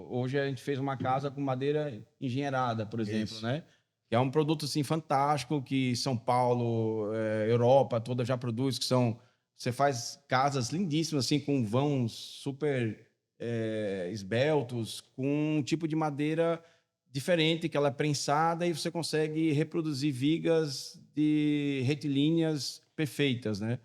hoje a gente fez uma casa com madeira engenheirada, por exemplo,
Isso.
né? Que é um produto assim fantástico que São Paulo, Europa toda já produz, que são você faz casas lindíssimas assim com vãos super esbeltos, com um tipo de madeira diferente, que ela é prensada e você consegue reproduzir vigas de retilíneas perfeitas, né?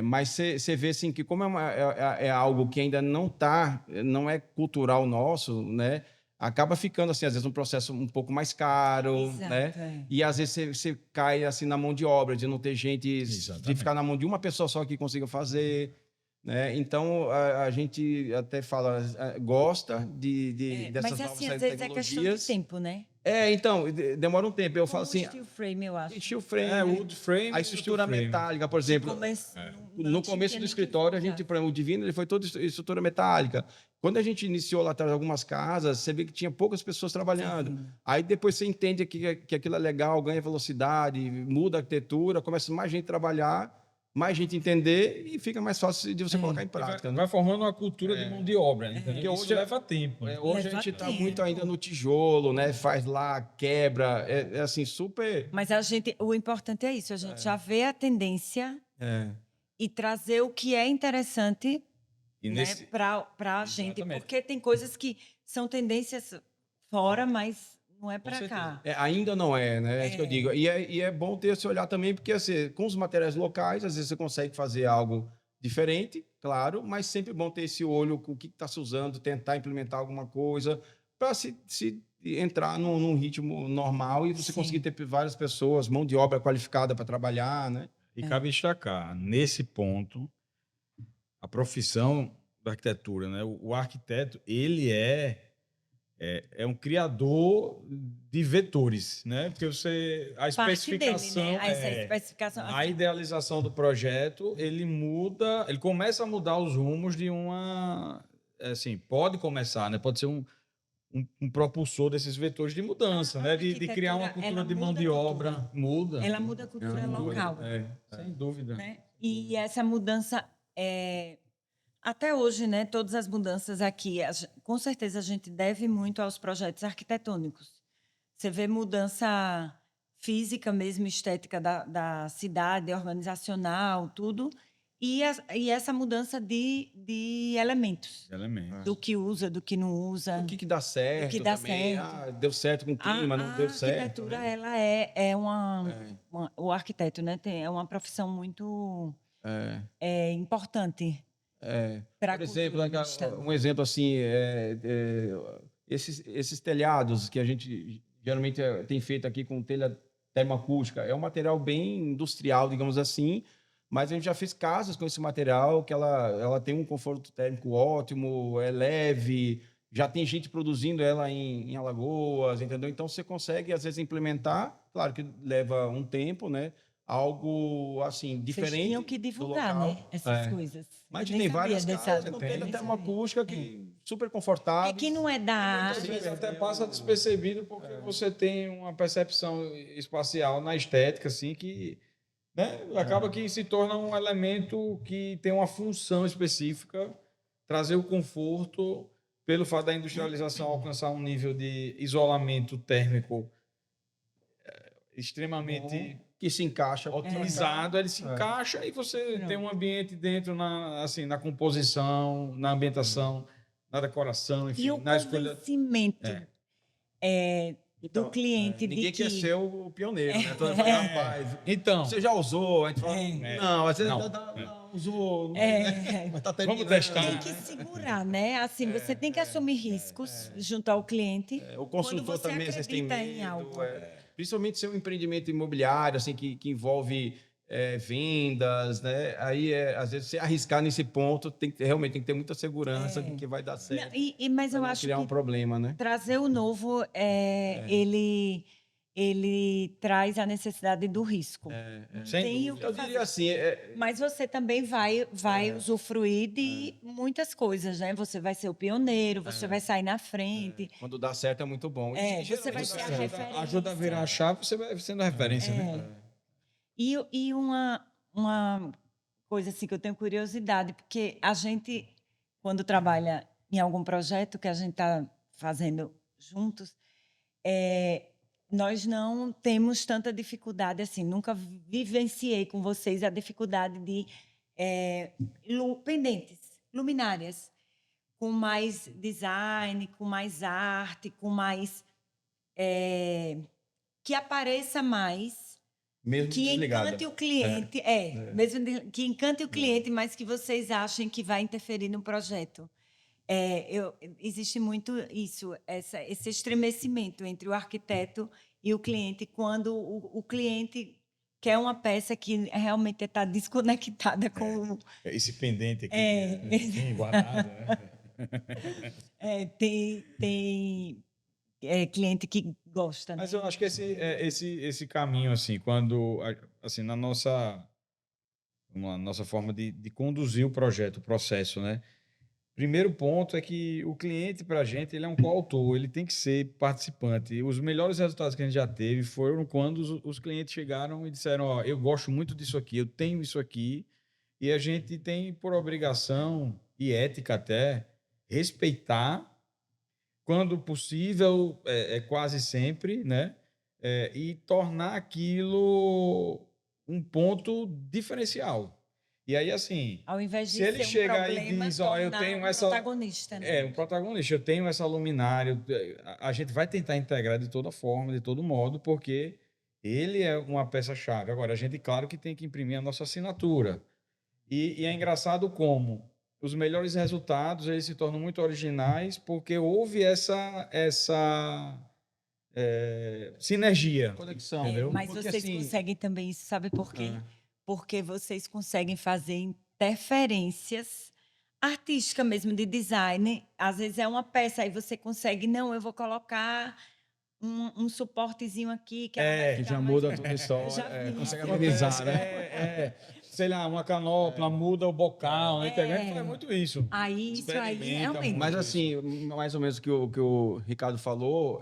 Mas você vê assim que como é algo que ainda não é cultural nosso, né? Acaba ficando assim às vezes um processo um pouco mais caro,
Exato,
né? E às vezes você cai assim na mão de obra, de não ter gente, de
Exatamente.
ficar na mão de uma pessoa só que consiga fazer. Né? Então a gente até fala, gosta dessas
mas
novas
assim, às vezes é questão de
tecnologias.
tempo, né?
Então, demora um tempo. Eu falo
Como
assim,
steel frame, eu acho.
steel frame,
Wood frame,
a estrutura
steel frame.
metálica, por exemplo. No começo do escritório, a gente, por exemplo, o Divino, ele foi toda estrutura metálica. Quando a gente iniciou lá atrás algumas casas, você vê que tinha poucas pessoas trabalhando. Aí depois você entende que aquilo é legal, ganha velocidade, muda a arquitetura, começa mais gente a trabalhar, mais gente entender e fica mais fácil de você colocar em prática.
Vai formando uma cultura de mão de obra, né?
Porque
Isso
hoje
leva tempo. Né?
Hoje
Leva
a gente está
tempo.
muito ainda no tijolo, né? Faz lá, quebra, é assim, super...
Mas o importante é isso, a gente já vê a tendência e trazer o que é interessante,
E
né,
nesse...
para a gente.
Exatamente.
Porque tem coisas que são tendências fora, mas não é para
certeza.
cá.
ainda não é, né? É isso que eu digo. E é bom ter esse olhar também, porque assim, com os materiais locais, às vezes você consegue fazer algo diferente, claro, mas sempre bom ter esse olho com o que está se usando, tentar implementar alguma coisa para se entrar num ritmo normal e você
Sim.
conseguir ter várias pessoas, mão de obra qualificada para trabalhar, né?
E cabe destacar, nesse ponto, a profissão da arquitetura, né? O arquiteto, ele é um criador de vetores, né? Porque a especificação,
dele, né? Essa especificação,
a idealização do projeto, ele começa a mudar os rumos de assim, pode começar, né? Pode ser um propulsor desses vetores de mudança, né? De criar uma cultura de mão de obra.
Ela muda a cultura local.
Sem dúvida.
Né? E essa mudança até hoje, né? Todas as mudanças aqui, com certeza a gente deve muito aos projetos arquitetônicos. Você vê mudança física mesmo, estética da cidade, organizacional, tudo, e essa mudança de elementos. Do que usa, do que não usa.
O que dá certo,
o que dá
também.
certo.
Deu certo com o clima, não deu certo.
A arquitetura,
né?
ela o arquiteto, né? É uma profissão muito importante.
Por exemplo, um exemplo assim, esses telhados que a gente geralmente tem feito aqui com telha termoacústica, é um material bem industrial, digamos assim, mas a gente já fez casas com esse material que ela tem um conforto térmico ótimo, é leve, já tem gente produzindo ela em Alagoas, entendeu? Então você consegue às vezes implementar, claro que leva um tempo, né? Algo assim diferente.
Vocês tinham que divulgar, né? Essas coisas.
Mas tem várias casas com telha termoacústica super confortável.
É que não é da área.
Às vezes até passa despercebido porque você tem uma percepção espacial na estética, assim, que né, acaba que se torna um elemento que tem uma função específica, trazer o conforto pelo fato da industrialização alcançar um nível de isolamento térmico extremamente
que se encaixa,
otimizado, ele se encaixa e você tem um ambiente dentro na composição, na ambientação, na decoração, enfim,
e o
na escolha.
convencimento do cliente
ninguém
de que
quer ser o pioneiro, né? Todo mundo, rapaz,
então,
você já usou? A gente fala, não, às vezes
não
usou, mas tá
vamos testar.
tem que segurar, né? Assim, você tem que assumir riscos junto ao cliente.
O consultor também, vocês têm
acredita em
medo,
algo.
Principalmente se é um empreendimento imobiliário, assim, que envolve vendas, né? Aí, às vezes, se arriscar nesse ponto, realmente tem que ter muita segurança de que vai dar
Não,
certo,
mas
para
eu
não
acho
criar um
que
problema, né?
trazer o novo, ele traz a necessidade do risco. Não
Sem
tem o
dúvida.
que
Eu diria
fazer.
assim,
Mas você também vai usufruir de muitas coisas, né? Você vai ser o pioneiro, você vai sair na frente.
quando dá certo é muito bom.
Você vai
Geralmente
ser a
dá certo.
referência.
Ajuda a virar a chave, você vai sendo referência, né?
E uma coisa assim que eu tenho curiosidade, porque a gente, quando trabalha em algum projeto que a gente está fazendo juntos, nós não temos tanta dificuldade assim. Nunca vivenciei com vocês a dificuldade de pendentes, luminárias, com mais design, com mais arte, com mais que apareça mais,
Mesmo
que
desligada.
encante o cliente, mesmo que encante o cliente, mas que vocês achem que vai interferir no projeto. Existe muito isso, esse estremecimento entre o arquiteto e o cliente, quando o cliente quer uma peça que realmente está desconectada com...
Esse pendente aqui,
É.
guardado, né?
Tem cliente que gosta,
Mas
né?
eu acho que esse caminho, assim, quando, assim, na nossa forma de conduzir o projeto, o processo, né? Primeiro ponto é que o cliente, para a gente, ele é um coautor, ele tem que ser participante. Os melhores resultados que a gente já teve foram quando os clientes chegaram e disseram: Ó, eu gosto muito disso aqui, eu tenho isso aqui, e a gente tem por obrigação e ética até respeitar, quando possível, quase sempre, né? E tornar aquilo um ponto diferencial. E aí, assim,
Ao invés de
se ele
ser um
chega aí e
problema,
diz, ó, eu
tornar
tenho
um
essa...
protagonista, né?
Um protagonista, eu tenho essa luminária, a gente vai tentar integrar de toda forma, de todo modo, porque ele é uma peça-chave. Agora, a gente, claro que tem que imprimir a nossa assinatura. E é engraçado como os melhores resultados, eles se tornam muito originais, porque houve essa sinergia,
Conexão.
entendeu?
Mas
Porque,
vocês
assim,
conseguem também isso, sabe por quê? Porque vocês conseguem fazer interferências artísticas mesmo, de design. Às vezes é uma peça, aí você consegue, não, eu vou colocar um suportezinho aqui, que ela vai
que
ficar
já
mais...
muda toda a história.
Já vi.
Consegue amenizar, né?
Sei lá, uma canopla, muda o bocal, né? A gente faz muito isso.
Aí, isso aí,
Experimenta
realmente.
muito.
Mas assim, mais ou menos o que o Ricardo falou,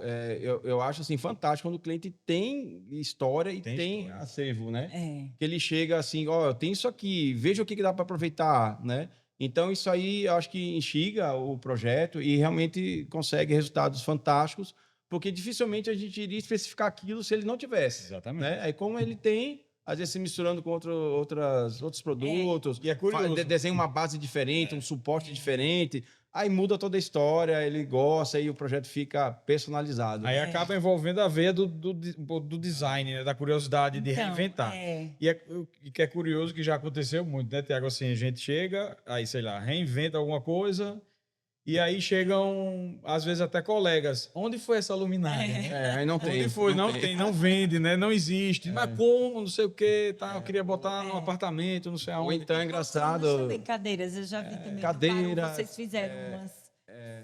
eu acho assim fantástico quando o cliente tem história e
Tem
tem
história.
acervo, né?
É.
Que ele chega assim, ó, tem isso aqui, veja o que dá para aproveitar, né? Então isso aí eu acho que instiga o projeto e realmente consegue resultados fantásticos, porque dificilmente a gente iria especificar aquilo se ele não tivesse,
Exatamente.
né? Aí como ele tem, às vezes se misturando com outros produtos,
E é curioso.
desenha uma base diferente, um suporte diferente, aí muda toda a história, ele gosta e o projeto fica personalizado.
Aí acaba envolvendo a veia do design, né? Da curiosidade de
Então,
reinventar. E que é curioso que já aconteceu muito, né, Tiago? Assim, a gente chega, aí, sei lá, reinventa alguma coisa, e aí chegam, às vezes, até colegas. Onde foi essa luminária? Né?
Aí não tem.
Onde foi? Não tem, não vende, né? Não existe. Mas como? Não sei o quê, tá? Eu queria botar num apartamento, não sei
Ou
aonde.
então é engraçado.
Também cadeiras, eu já vi também. que
cadeira,
parou, vocês fizeram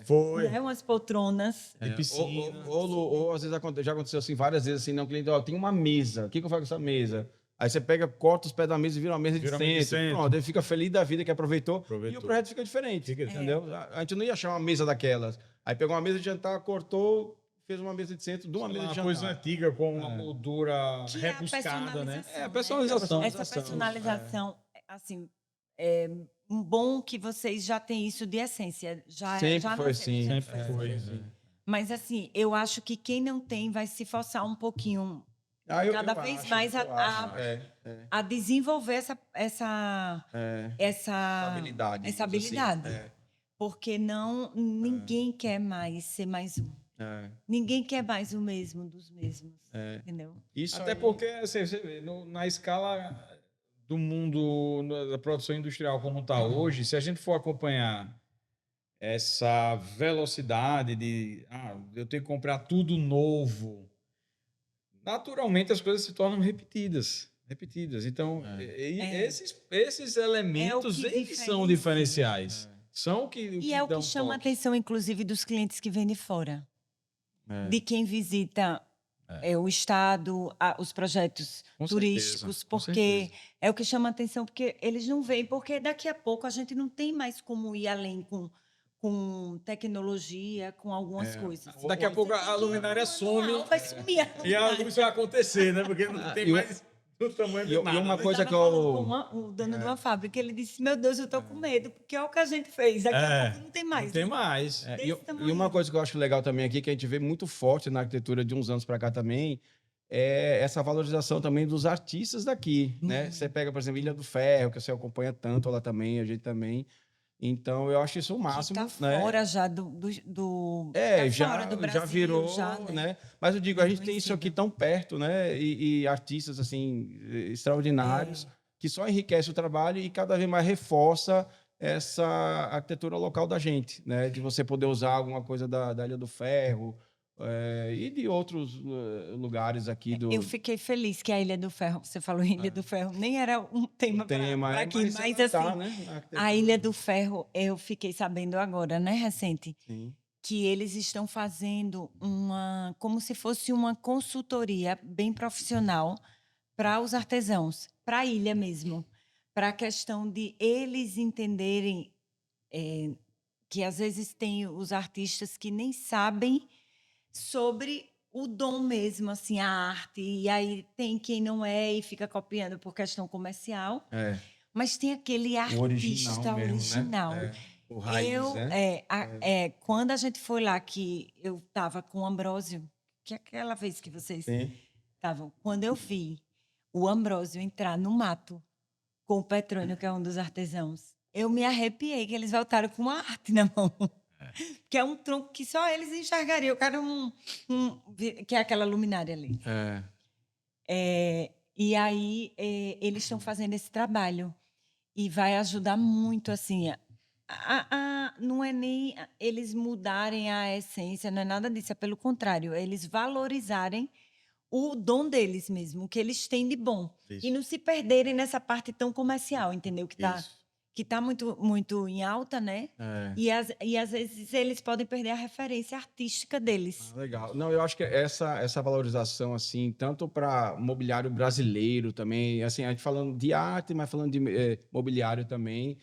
Foi.
umas poltronas.
De piscina.
Ou às vezes já aconteceu assim várias vezes assim, não, o cliente, ó, tem uma mesa, o que eu faço com essa mesa? Aí você pega, corta os pés da mesa e vira uma mesa de
Vira uma mesa de
centro.
centro.
Pronto, ele fica feliz da vida que aproveitou. E
Aproveitou.
o projeto fica diferente,
Fica
entendeu? A gente não ia achar uma mesa daquelas. Aí pegou uma mesa de jantar, cortou, fez uma mesa de centro de uma mesa de
Uma
jantar.
coisa antiga com uma moldura
Que é a
rebuscada, né?
personalização,
A personalização.
Essa personalização, assim, é um bom que vocês já têm isso de essência.
Sempre
já
foi
nasceu,
assim.
já
Sempre foi.
Mas, assim, eu acho que quem não tem vai se forçar um pouquinho, cada vez mais, a desenvolver essa
habilidade.
essa
digamos assim.
habilidade. Porque ninguém quer mais ser mais um. Ninguém quer mais o mesmo dos mesmos. Entendeu?
Isso
Até
aí-
porque, assim, você vê, na escala do mundo da produção industrial como está hoje, se a gente for acompanhar essa velocidade de eu tenho que comprar tudo novo, naturalmente as coisas se tornam repetidas. repetidas. Então,
É.
esses elementos,
que
eles são
diferencia.
diferenciais. São o que
E é o
dão
que chama a
toque.
atenção, inclusive, dos clientes que vêm de fora. De quem visita o estado, os projetos
Com
turísticos,
certeza, com
porque
certeza.
é o que chama a atenção, porque eles não veem, porque daqui a pouco a gente não tem mais como ir além com tecnologia, com algumas coisas.
Daqui a pouco a luminária some
Vai sumir a
e a
luminária.
luz vai acontecer, né? Porque não tem
e o-
mais o tamanho
e
de
o- e
nada.
uma
né?
coisa
Tava
que
falando
eu...
com o dono de uma fábrica, ele disse, meu Deus, eu tô com medo, porque é o que a gente fez, daqui a pouco não tem mais.
Não tem mais.
É,
Desse
e
tamanho.
uma coisa que eu acho legal também aqui, que a gente vê muito forte na arquitetura de uns anos para cá também, é essa valorização também dos artistas daqui, né? Você pega, por exemplo, Ilha do Ferro, que você acompanha tanto lá também, a gente também. Então, eu acho isso o
Que
máximo,
tá
né?
fora já do tá fora do Brasil,
já virou,
já,
né? Mas eu digo, a gente tem isso aqui
Reconhecido.
tão perto, né? E artistas, assim, extraordinários, que só enriquece o trabalho e cada vez mais reforça essa arquitetura local da gente, né? De você poder usar alguma coisa da Ilha do Ferro, e de outros lugares aqui do
Eu fiquei feliz que a Ilha do Ferro, você falou Ilha do Ferro, nem era um tema
tema.
para aqui, mas
ela tá,
assim,
né? Na
a
arquitetura.
Ilha do Ferro, eu fiquei sabendo agora, né, recente,
Sim.
que eles estão fazendo como se fosse uma consultoria bem profissional para os artesãos, para a ilha mesmo, para a questão de eles entenderem que às vezes tem os artistas que nem sabem sobre o dom mesmo, assim, a arte, e aí tem quem não é e fica copiando por questão comercial,
É,
mas tem aquele
o original
artista
mesmo,
original.
né? O raiz,
Quando a gente foi lá, que eu estava com o Ambrósio, que é aquela vez que vocês
Sim.
estavam, quando eu vi o Ambrósio entrar no mato com o Petrônio, que é um dos artesãos, eu me arrepiei, que eles voltaram com uma arte na mão. Que é um tronco que só eles enxergariam. Eu quero que é aquela luminária ali. E aí eles estão fazendo esse trabalho e vai ajudar muito, assim. Não é nem eles mudarem a essência, não é nada disso, é pelo contrário, é eles valorizarem o dom deles mesmo, o que eles têm de bom.
Isso.
E não se perderem nessa parte tão comercial, entendeu?
Isso.
Que tá muito, muito em alta, né? E às vezes eles podem perder a referência artística deles.
Legal. Não, eu acho que essa valorização, assim, tanto para mobiliário brasileiro também, assim, a gente falando de arte, mas falando de mobiliário também,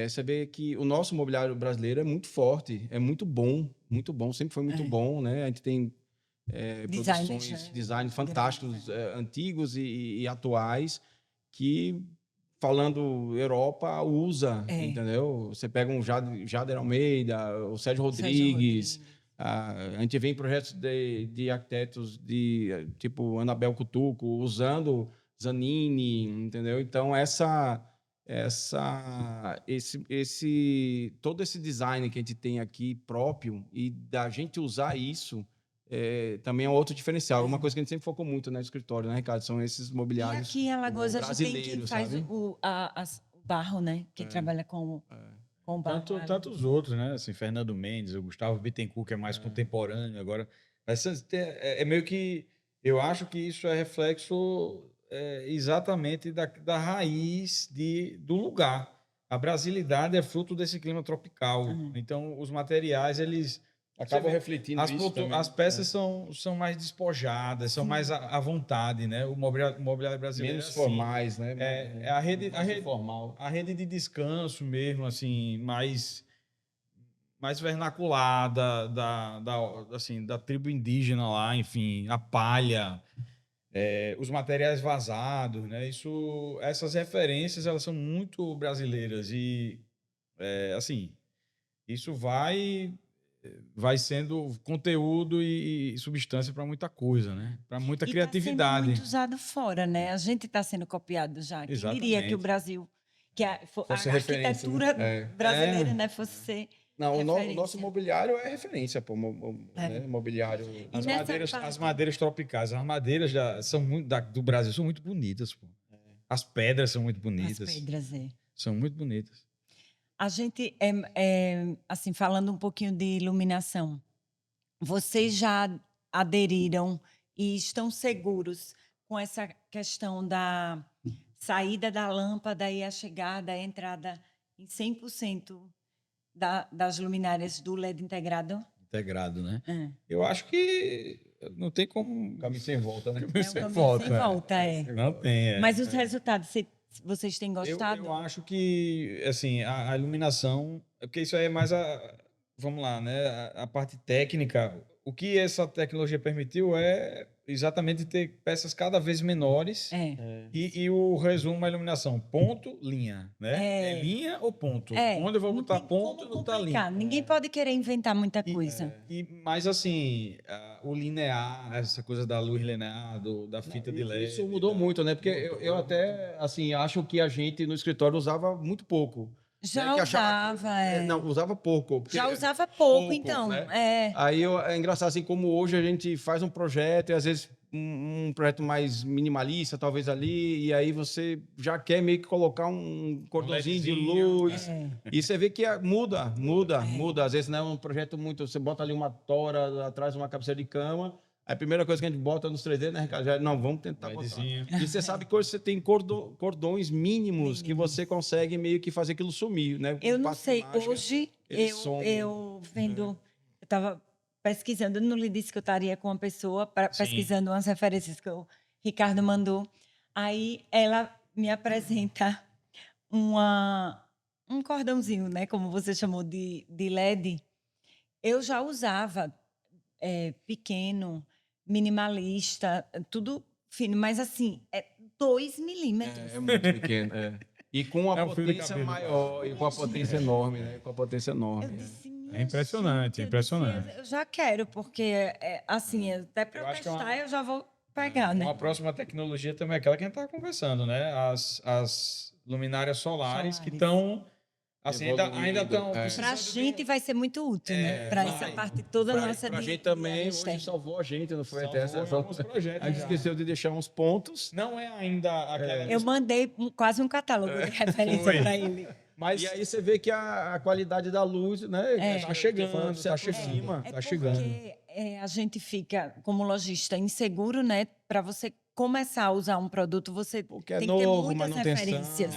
você vê que o nosso mobiliário brasileiro é muito forte, é muito bom, sempre foi muito bom, né? A gente tem produções, designs fantásticos, antigos e atuais, que, falando Europa, usa, entendeu? Você pega um Jader Almeida, o Sérgio Rodrigues. A gente vê em projetos de arquitetos tipo Anabel Cutuco, usando Zanini, entendeu? Então, todo esse design que a gente tem aqui próprio e da gente usar isso também é um outro diferencial. Uma coisa que a gente sempre focou muito no escritório, né, Ricardo? São esses mobiliários
E aqui em Alagoas a gente tem quem
brasileiros,
faz
sabe?
o barro, né? Que trabalha com o barro.
Tantos outros, né? Assim, Fernando Mendes, o Gustavo Bittencourt, que é mais contemporâneo agora. É meio que... Eu acho que isso é reflexo exatamente da raiz do lugar. A brasilidade é fruto desse clima tropical. Então, os materiais, eles...
Acabam refletindo isso também.
As peças são mais despojadas, são mais à vontade, né? O mobiliário brasileiro
Menos
é assim.
formais, né?
É a rede
formal.
A rede de descanso mesmo, assim, mais vernacular assim, da tribo indígena lá, enfim, a palha, os materiais vazados, né? Essas referências, elas são muito brasileiras e, assim, isso vai sendo conteúdo e substância para muita coisa, né? Para muita criatividade.
Está sendo muito usado fora, né? A gente está sendo copiado já. Quem diria que o Brasil, que a arquitetura brasileira, né, fosse ser
Não, o nosso mobiliário é referência, pô, né? Mobiliário.
As madeiras tropicais, as madeiras do Brasil são muito bonitas, pô. As pedras são muito bonitas.
As pedras,
são muito bonitas.
A gente, assim, falando um pouquinho de iluminação, vocês já aderiram e estão seguros com essa questão da saída da lâmpada e a chegada, a entrada em 100% das luminárias do LED integrado?
Integrado, né?
É.
Eu acho que não tem como...
Caminho sem volta, né?
É um
sem
caminho
volta.
sem volta, é.
Não tem, é.
Mas os resultados, vocês têm gostado?
Eu acho que, assim, a iluminação... Porque isso aí é mais vamos lá, né? A parte técnica. O que essa tecnologia permitiu é exatamente ter peças cada vez menores e o resumo a iluminação. Ponto, linha, né? É linha ou ponto? Onde eu vou
não
botar
tem
ponto,
como
não tá linha.
complicar. Ninguém pode querer inventar muita coisa.
Mas assim, o linear, essa coisa da luz linear, da fita de LED.
Isso mudou muito, né? Porque eu até, assim, acho que a gente no escritório usava muito pouco.
Já
que
usava,
Não, usava pouco. porque-
Já usava pouco,
pouco,
então.
né? Aí é engraçado, assim, como hoje a gente faz um projeto e às vezes um projeto mais minimalista, talvez ali, e aí você já quer meio que colocar um cordãozinho de
LEDzinho,
luz. E você vê que muda. Às vezes não é um projeto muito. Você bota ali uma tora atrás de uma cabeceira de cama. A primeira coisa que a gente bota nos 3D, né, Ricardo? Não, vamos tentar botar.
LEDzinho.
E você sabe que hoje você tem cordões mínimos que você consegue meio que fazer aquilo sumir, né?
Eu não
Parte
sei,
mágica,
hoje
eles somem.
eu vendo, eu estava pesquisando, eu não lhe disse que eu estaria com uma pessoa pesquisando umas referências que o Ricardo mandou. Aí ela me apresenta um cordãozinho, né, como você chamou de LED. Eu já usava pequeno, minimalista, tudo fino, mas assim, 2 milímetros.
É muito pequeno, E com a
É um fio de
potência
cabelo.
maior, e com a potência enorme, né? Com a potência
Eu
enorme.
disse,
É impressionante,
gente,
é impressionante.
Eu disse, eu já quero, porque, assim, até para
Eu
eu
acho que é
testar, eu já vou pegar, né?
Uma próxima tecnologia também é aquela que a gente estava conversando, né? As luminárias solares que estão, assim, ainda estão
Evoluindo,
Para a gente vai ser muito útil, né? Para essa parte toda nossa
Pra
de
gente também,
área
hoje
externa.
salvou a gente, não foi?
Salvou
Até
alguns projetos
A gente
já.
esqueceu de deixar uns pontos.
Não é ainda aquela...
Eu mandei quase um catálogo de referência
Foi.
para ele.
Mas
E aí você vê que a qualidade da luz, né?
tá chegando,
se
tá
aproxima.
É
Tá chegando.
porque a gente fica, como lojista, inseguro, né? Para você começar a usar um produto, você
Porque é
tem que ter
novo,
muitas
manutenção.
referências.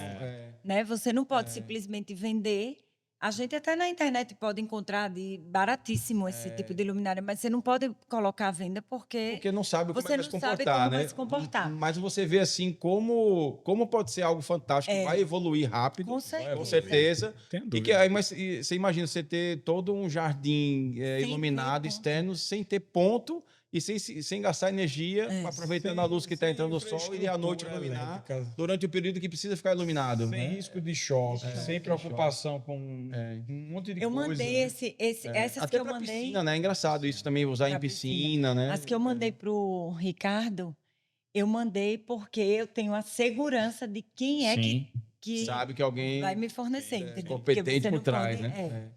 Né? Você não pode simplesmente vender. A gente até na internet pode encontrar de baratíssimo esse tipo de luminária, mas você não pode colocar à venda porque
Porque não sabe como
você
é que vai se
não sabe
comportar,
como
né?
vai se comportar.
Mas você vê assim como pode ser algo fantástico, vai evoluir rápido,
Com certeza.
com certeza.
Tem
E
dúvida.
que aí, mas você imagina você ter todo um jardim iluminado
ter ponto.
externo sem ter ponto e sem gastar energia, aproveitando a luz que está entrando do sol e à noite iluminar durante o período que precisa ficar iluminado.
Sem risco de choque, sem preocupação com um monte de
Eu
coisa.
mandei essas que
Até
eu
para
mandei.
piscina, né? É engraçado isso também, usar em
Pra
piscina, né?
As que eu mandei para o Ricardo, eu mandei porque eu tenho a segurança de quem é que
Sabe que alguém
vai me fornecer, entendeu?
competente
Porque você
por
não
trás,
pode-
né?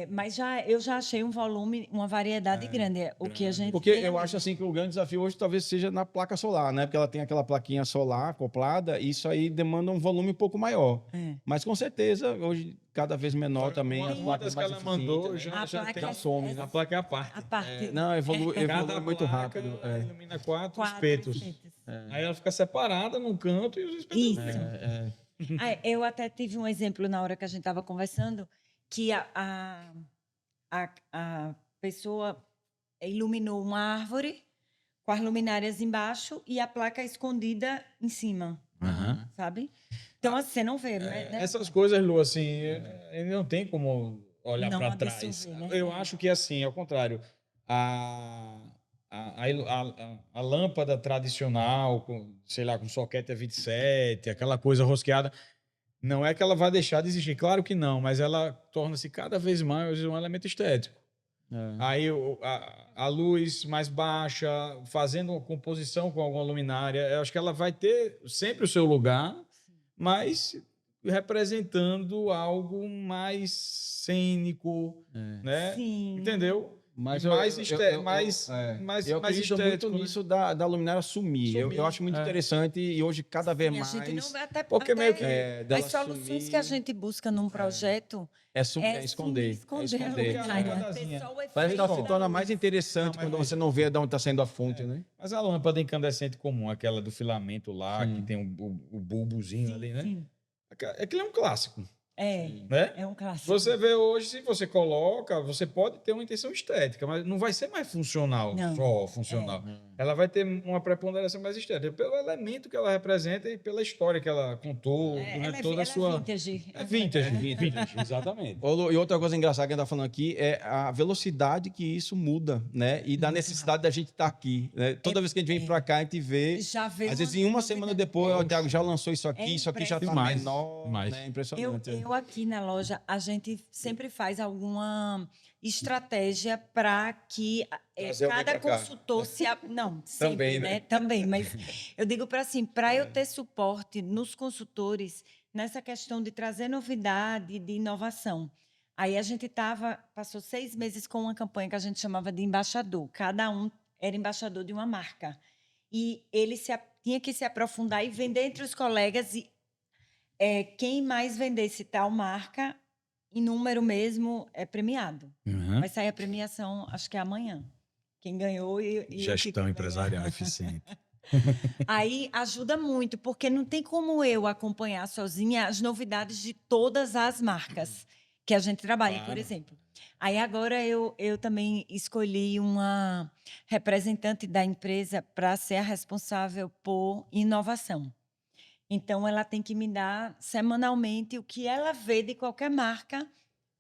Mas eu já achei um volume, uma variedade grande. O que a gente
Porque
tem
eu
ali.
acho assim que o grande desafio hoje talvez seja na placa solar, né? Porque ela tem aquela plaquinha solar acoplada, e isso aí demanda um volume um pouco maior. Mas com certeza, hoje, cada vez menor também, as
Uma
placas
das que
mais
ela mandou
eficientes, né?
A
já
placa
tem
é-
some, né?
a placa é a parte.
A parte
Não, evolui
Cada
muito
placa
rápido.
ilumina quatro
quatro
espetos.
espetos.
Aí ela fica separada num canto e os espetos.
Isso. Eu até tive um exemplo na hora que a gente estava conversando, que a pessoa iluminou uma árvore com as luminárias embaixo e a placa escondida em cima, sabe? Então, assim, você não vê, né?
Essas coisas, Lu, assim, ele não tem como olhar
Não
para
absorver,
trás.
né?
Eu acho que, assim, ao contrário, a lâmpada tradicional, sei lá, com soquete 27, aquela coisa rosqueada, não é que ela vai deixar de existir, claro que não, mas ela torna-se cada vez mais um elemento estético. Aí a luz mais baixa, fazendo uma composição com alguma luminária, eu acho que ela vai ter sempre o seu lugar, mas representando algo mais cênico, né?
Sim.
Entendeu?
Mas
mais
acredito muito
estético, né?
nisso da luminária sumir. Eu acho muito interessante e hoje cada vez
E a
mais
gente não, até,
Porque meio que-
dela
as soluções
sumir,
que a gente busca num projeto
é
é
esconder.
esconder a
esconder.
luminária.
É.
Ter só o
Parece que
efeito
ela se
da
torna
luz.
mais interessante
Não, mas
quando você não vê de onde está saindo a fonte, né?
Mas a lâmpada incandescente comum, aquela do filamento lá,
Sim.
que tem o bulbozinho ali, né?
Sim,
Aquilo é um clássico,
é
né?
um clássico.
Você vê hoje, se você coloca, você pode ter uma intenção estética, mas não vai ser mais funcional,
Não.
só funcional. Ela vai ter uma preponderância mais estética, pelo elemento que ela representa e pela história que ela contou durante toda a sua...
É vintage.
É vintage, exatamente.
E outra coisa engraçada que a gente está falando aqui é a velocidade que isso muda, né? E da necessidade da gente estar aqui, né? Toda vez que a gente vem para cá, a gente vê.
Já vê
Às vezes,
uma
em uma
novidade.
semana depois, o Thiago já lançou isso aqui,
É
isso aqui já está
impressionante.
menor.
Demais.
Né? Impressionante.
Eu aqui na loja, a gente sempre faz alguma estratégia para que
Trazer alguém
cada
pra cá.
consultor não, sempre,
Também, né?
Também, mas eu digo para assim, para eu ter suporte nos consultores nessa questão de trazer novidade, de inovação. Aí a gente passou 6 meses com uma campanha que a gente chamava de embaixador. Cada um era embaixador de uma marca. E ele tinha que se aprofundar e vender entre os colegas e quem mais vendesse tal marca, em número mesmo, é premiado.
Uhum.
Vai sair a premiação, acho que é amanhã. Quem ganhou e o que
Gestão
ganhou.
empresarial eficiente.
Aí ajuda muito, porque não tem como eu acompanhar sozinha as novidades de todas as marcas que a gente trabalha,
Claro.
por exemplo. Aí agora eu também escolhi uma representante da empresa para ser a responsável por inovação. Então, ela tem que me dar semanalmente o que ela vê de qualquer marca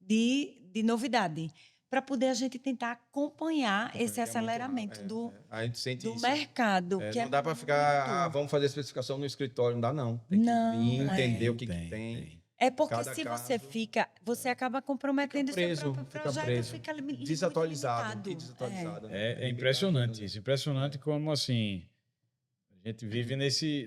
de novidade, para poder a gente tentar acompanhar esse aceleramento
A gente sente
do
isso.
mercado. que
Não dá para ficar, vamos fazer a especificação no escritório, não dá não. Tem que
Não,
vir, entender
é.
o que tem.
É porque
Cada
se
caso-
você você acaba comprometendo
Fica preso,
seu próprio
fica
projeto,
preso.
fica
Desatualizado.
muito
E
limitado.
desatualizado. né?
É impressionante isso. Impressionante como, assim, a gente vive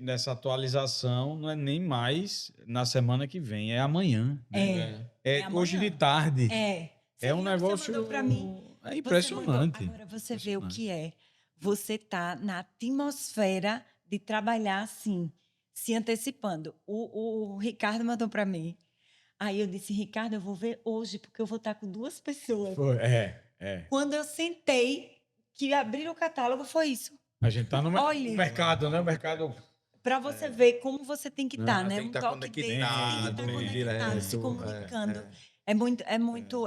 nessa atualização, não é nem mais na semana que vem, é amanhã. Né?
É amanhã.
Hoje de tarde.
É.
É um
Você
negócio...
mandou pra mim.
É impressionante.
Agora você vê o que é. Você tá na atmosfera de trabalhar assim, se antecipando. O Ricardo mandou para mim. Aí eu disse, Ricardo, eu vou ver hoje, porque eu vou estar com 2 pessoas. Quando eu sentei, que abrir o catálogo, foi isso.
A gente tá no
Olha.
mercado, né? O mercado...
Para você ver como você tem que estar, né?
tem que
Um
tá
toque desse,
conectado,
tem que estar
direto,
conectado, se comunicando.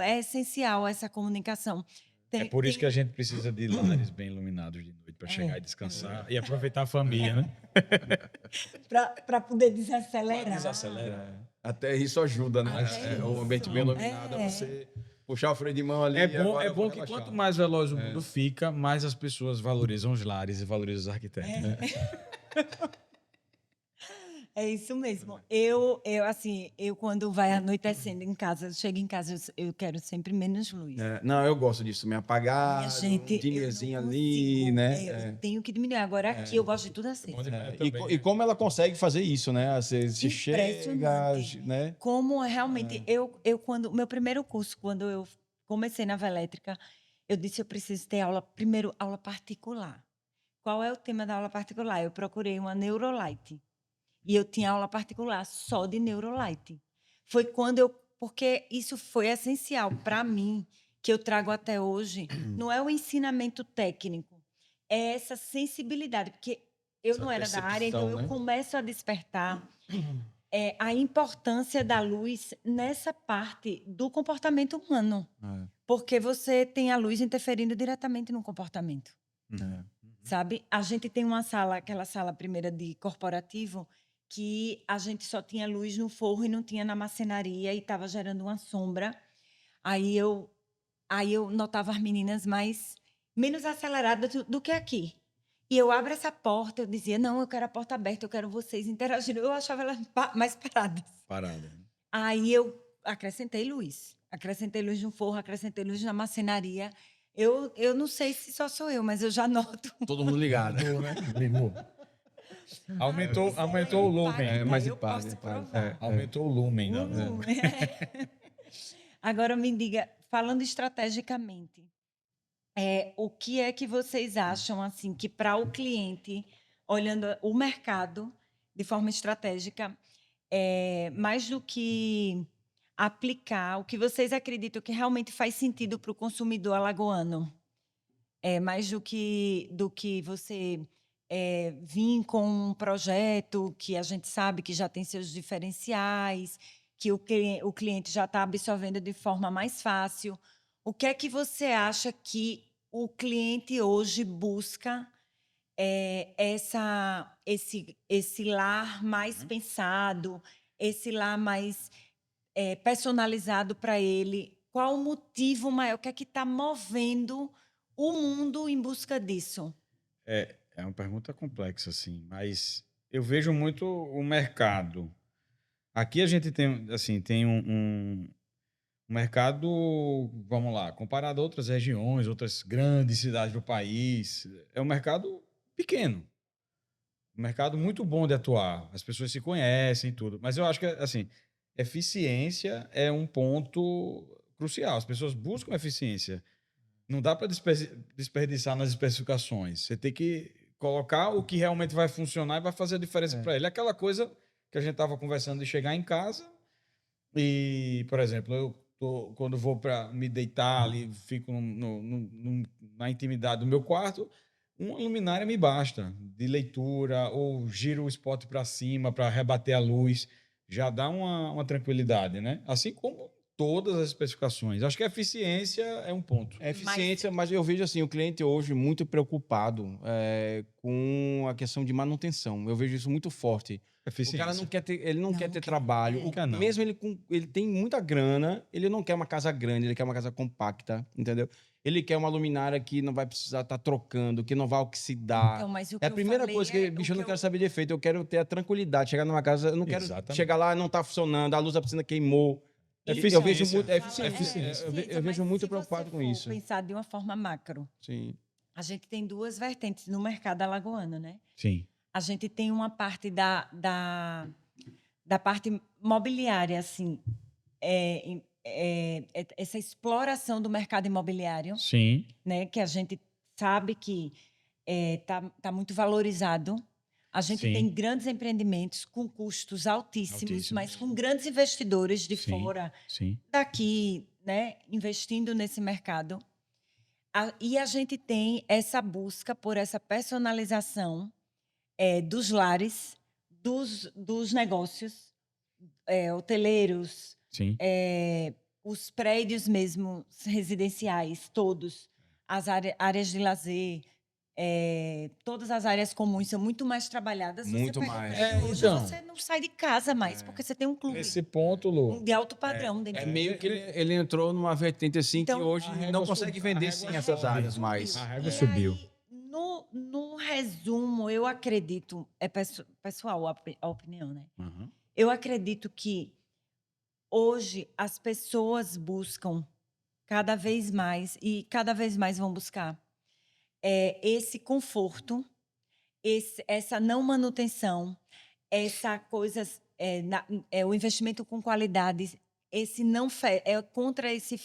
É essencial essa comunicação.
É por isso que a gente precisa de lares bem iluminados de noite para chegar e descansar e aproveitar a família, né?
para poder desacelerar.
Até isso ajuda, né?
Até
O ambiente bem iluminado, você puxar o freio de mão ali.
É
agora eu
bom
vou
que
relaxar.
quanto mais veloz o mundo fica, mais as pessoas valorizam os lares e valorizam os arquitetos. Né?
É isso mesmo. Eu quando vai anoitecendo em casa, chego em casa, eu quero sempre menos luz.
Não, eu gosto disso, me apagar,
Minha gente,
um dimmerzinho
eu não
ali,
consigo,
né?
Eu tenho que diminuir. Agora aqui eu gosto de tudo assim.
E como ela consegue fazer isso, né? Você chega,
Impressionante.
né?
Como realmente, quando meu primeiro curso, quando eu comecei na Velétrica, eu disse eu preciso ter primeiro aula particular. Qual é o tema da aula particular? Eu procurei uma Neurolight. E eu tinha aula particular só de Neurolight. Foi porque isso foi essencial para mim, que eu trago até hoje. Não é o ensinamento técnico, é essa sensibilidade, porque eu não era da área, então eu começo a despertar a importância da luz nessa parte do comportamento humano. Porque você tem a luz interferindo diretamente no comportamento. Sabe? A gente tem uma sala, aquela sala primeira de corporativo, que a gente só tinha luz no forro e não tinha na marcenaria e estava gerando uma sombra. Aí eu notava as meninas menos aceleradas do que aqui. E eu abro essa porta, eu dizia, não, eu quero a porta aberta, eu quero vocês interagindo. Eu achava elas mais paradas. Aí eu acrescentei luz no forro, acrescentei luz na marcenaria. Eu não sei se só sou eu, mas eu já noto.
Todo mundo ligado.
Ligou. Aumentou o lumen.
Mas
eu posso provar.
Aumentou o lumen.
Agora me diga, falando estrategicamente, O que é que vocês acham, assim, que para o cliente, olhando o mercado de forma estratégica, mais do que aplicar, o que vocês acreditam que realmente faz sentido para o consumidor alagoano? Mais do que você vir com um projeto que a gente sabe que já tem seus diferenciais, que o cliente já está absorvendo de forma mais fácil. O que é que você acha que o cliente hoje busca esse lar mais pensado, esse lar mais personalizado para ele? Qual o motivo maior? O que é que está movendo o mundo em busca disso?
É uma pergunta complexa, assim, mas eu vejo muito o mercado. Aqui a gente tem, assim, tem um mercado, vamos lá, comparado a outras regiões, outras grandes cidades do país, é um mercado pequeno. Um mercado muito bom de atuar. As pessoas se conhecem e tudo. Mas eu acho que, assim, eficiência é um ponto crucial. As pessoas buscam eficiência. Não dá para desperdiçar nas especificações. Você tem que colocar o que realmente vai funcionar e vai fazer a diferença para ele. Aquela coisa que a gente estava conversando de chegar em casa e, por exemplo, quando vou para me deitar ali, fico na intimidade do meu quarto, uma luminária me basta, de leitura, ou giro o spot para cima para rebater a luz, já dá uma tranquilidade, né? Assim como todas as especificações. Acho que a eficiência é um ponto.
É eficiência, mas eu vejo assim, o cliente hoje muito preocupado com a questão de manutenção. Eu vejo isso muito forte. O cara não quer ter, ele não quer ter trabalho. Mesmo ele tem muita grana, ele não quer uma casa grande, ele quer uma casa compacta, entendeu? Ele quer uma luminária que não vai precisar estar trocando, que não vai oxidar.
Então, mas o que
É a
eu
primeira
falei
coisa que, bicho, eu não quero saber de efeito. Eu quero ter a tranquilidade. Chegar numa casa, eu não quero chegar lá e não tá funcionando, a luz da piscina queimou. Eu vejo muito, eu vejo muito preocupado com isso.
Pensar de uma forma macro.
Sim.
A gente tem duas vertentes no mercado alagoano, né?
Sim.
A gente tem uma parte da parte mobiliária, assim, essa exploração do mercado imobiliário,
Sim.
né? Que a gente sabe que tá muito valorizado. A gente
Sim.
tem grandes empreendimentos com custos altíssimos, mas com grandes investidores de fora,
Sim.
daqui, né? Investindo nesse mercado. E a gente tem essa busca por essa personalização dos lares, dos negócios, hoteleiros,
Sim.
os prédios mesmo residenciais, todos, as áreas de lazer, todas as áreas comuns são muito mais trabalhadas.
Muito
Você pega
mais.
um prédio hoje,
Então.
você não sai de casa mais, porque você tem um clube
Esse ponto, Lu.
de alto padrão dentro
É
do
meio que
clube.
ele entrou numa vertente assim
Então,
que hoje
a régua
não consegue vender sim essas áreas mais.
A régua
E
subiu.
aí, no resumo, eu acredito, pessoal a opinião, né?
Uhum.
Eu acredito que hoje as pessoas buscam cada vez mais, e cada vez mais vão buscar, esse conforto, essa não manutenção, essa coisa, o investimento com qualidade, esse não contra esse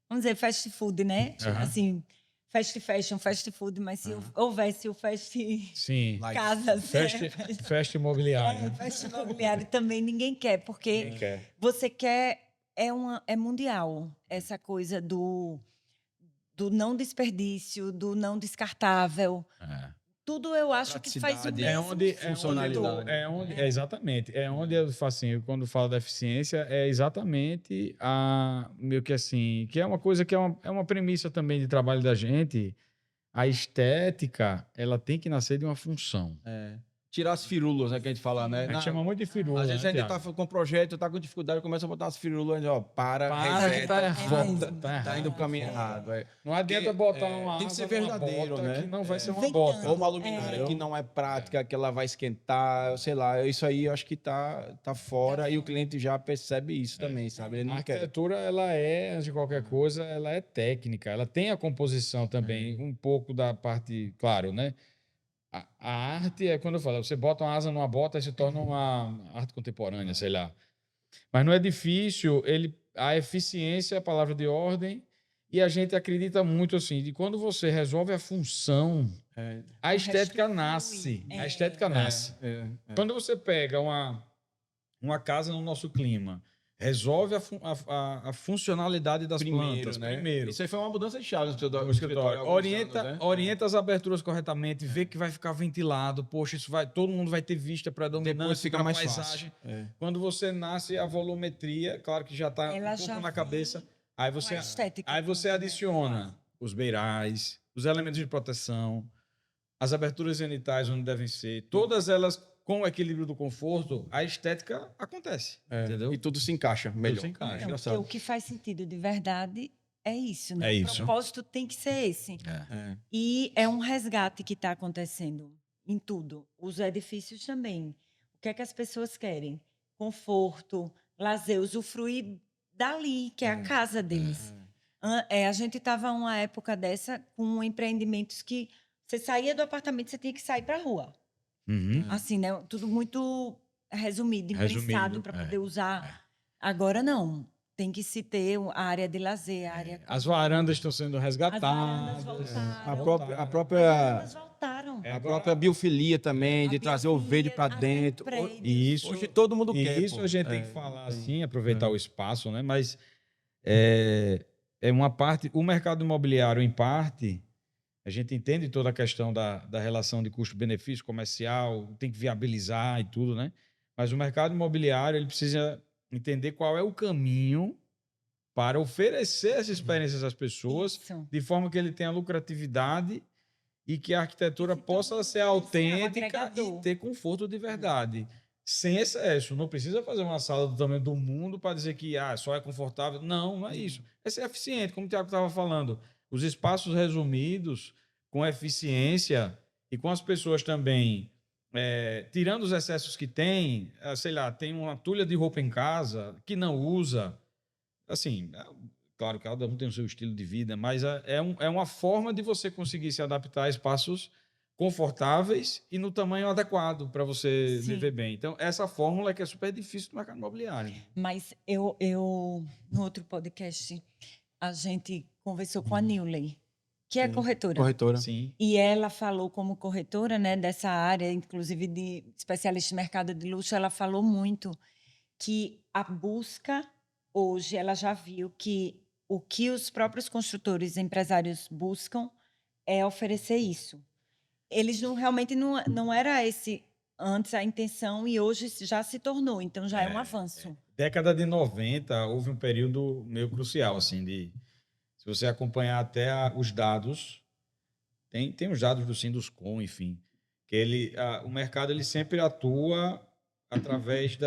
vamos dizer, fast food, né?
Aham.
Assim, fast fashion, fast food, mas se houvesse o fast
Sim.
casas,
Festa imobiliária.
fast imobiliário também ninguém quer, porque
Quem quer?
você quer, é mundial, essa coisa do não desperdício, do não descartável. Tudo eu acho que faz o
Praticidade.
mesmo
funcionalidade.
Exatamente. É onde eu faço assim, quando falo da eficiência, é exatamente meio que assim, que é uma coisa que é uma premissa também de trabalho da gente. A estética, ela tem que nascer de uma função.
Tirar as firulas, né, que a gente fala, né?
A gente chama muito de firula.
Às vezes a
né,
gente
Thiago?
tá com um projeto, tá com dificuldade, começa a botar as firulas, a gente, ó, reseta,
que tá errado,
tá indo pro caminho errado.
Não adianta botar uma
tem que ser
água numa
verdadeiro,
bota
né?
que não vai ser uma
Inventando.
bota.
Ou uma luminária que não é prática, que ela vai esquentar, sei lá, isso aí eu acho que tá fora e o cliente já percebe isso também, sabe? Ele
A
não quer.
arquitetura, ela antes de qualquer coisa, ela é técnica. Ela tem a composição também, um pouco da parte, claro, né? A arte é quando eu falo, você bota uma asa numa bota e se torna uma arte contemporânea, sei lá. Mas não é difícil, a eficiência é a palavra de ordem E a gente acredita muito assim, de quando você resolve a função, a estética
flui.
nasce.
É.
A estética nasce. Quando você pega uma casa no nosso clima, resolve a funcionalidade das plantas
né?
primeiro.
Isso aí foi uma mudança de chave no
No escritório.
há alguns
Orienta,
anos, né?
orienta as aberturas corretamente, vê que vai ficar ventilado. Poxa, isso vai, todo mundo vai ter vista predominante.
Depois fica
pra
mais
paisagem.
fácil. É.
Quando você nasce, a volumetria, claro que já está
Ela
um pouco
já
na
vem
cabeça. Aí
com a
você,
estética
aí você
toda, né?
adiciona os beirais, os elementos de proteção, as aberturas genitais onde devem ser, todas elas com o equilíbrio do conforto, a estética acontece. Entendeu?
E tudo se encaixa melhor.
se encaixa.
Não,
engraçado.
porque o que faz sentido de verdade é isso, né?
É
O
isso.
propósito tem que ser esse.
É.
E é um resgate que está acontecendo em tudo. Os edifícios também. O que é que as pessoas querem? Conforto, lazer, usufruir dali, que é a casa deles. A gente estava uma época dessa com empreendimentos que você saía do apartamento, você tinha que sair para a rua.
Uhum.
Assim, né? Tudo muito resumido,
Resumido,
imprensado para poder usar. Agora não. Tem que se ter a área de lazer, a área.
As varandas estão sendo
As
resgatadas.
varandas voltaram.
A
As
própria,
varandas voltaram.
É,
a própria biofilia também, de trazer o verde para dentro.
E isso,
Hoje todo mundo
e
quer.
isso
pô.
a gente tem que falar
tem.
assim, aproveitar o espaço, né? Mas é uma parte, o mercado imobiliário, em parte, a gente entende toda a questão da relação de custo-benefício comercial, tem que viabilizar e tudo, né? Mas o mercado imobiliário, ele precisa entender qual é o caminho para oferecer essa experiência às pessoas,
Isso.
de forma que ele tenha lucratividade e que a arquitetura
E se
possa
torne
ser
um
autêntica
agregador.
e ter conforto de verdade. Sem excesso. Não precisa fazer uma sala do tamanho do mundo para dizer que só é confortável. Não, não é isso. É ser eficiente, como o Thiago estava falando. Os espaços resumidos, com eficiência e com as pessoas também tirando os excessos que tem, sei lá, tem uma tulha de roupa em casa que não usa. Assim, claro que cada um tem o seu estilo de vida, mas é uma forma de você conseguir se adaptar a espaços confortáveis e no tamanho adequado para você
Sim.
viver bem. Então, essa fórmula é que é super difícil no mercado imobiliário.
Mas eu, no outro podcast, a gente conversou com a Newley, que é corretora.
Corretora.
Sim.
E ela falou como corretora, né, dessa área, inclusive de especialista em mercado de luxo, ela falou muito que a busca hoje, ela já viu que o que os próprios construtores, empresários buscam é oferecer isso. Eles realmente não era esse antes a intenção e hoje já se tornou, então já é um avanço.
Década de 90, houve um período meio crucial, assim, se você acompanhar até os dados, tem os dados do Sinduscom, enfim, que o mercado ele sempre atua através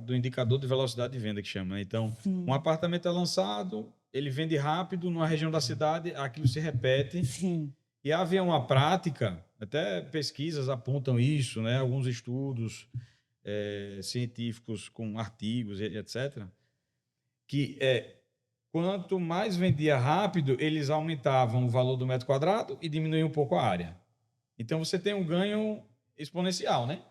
do indicador de velocidade de venda, que chama, né? Então, um apartamento é lançado, ele vende rápido numa região da cidade, aquilo se repete.
Sim.
E havia uma prática, até pesquisas apontam isso, né? Alguns estudos científicos com artigos, etc., que quanto mais vendia rápido, eles aumentavam o valor do metro quadrado e diminuíam um pouco a área. Então, você tem um ganho exponencial, né?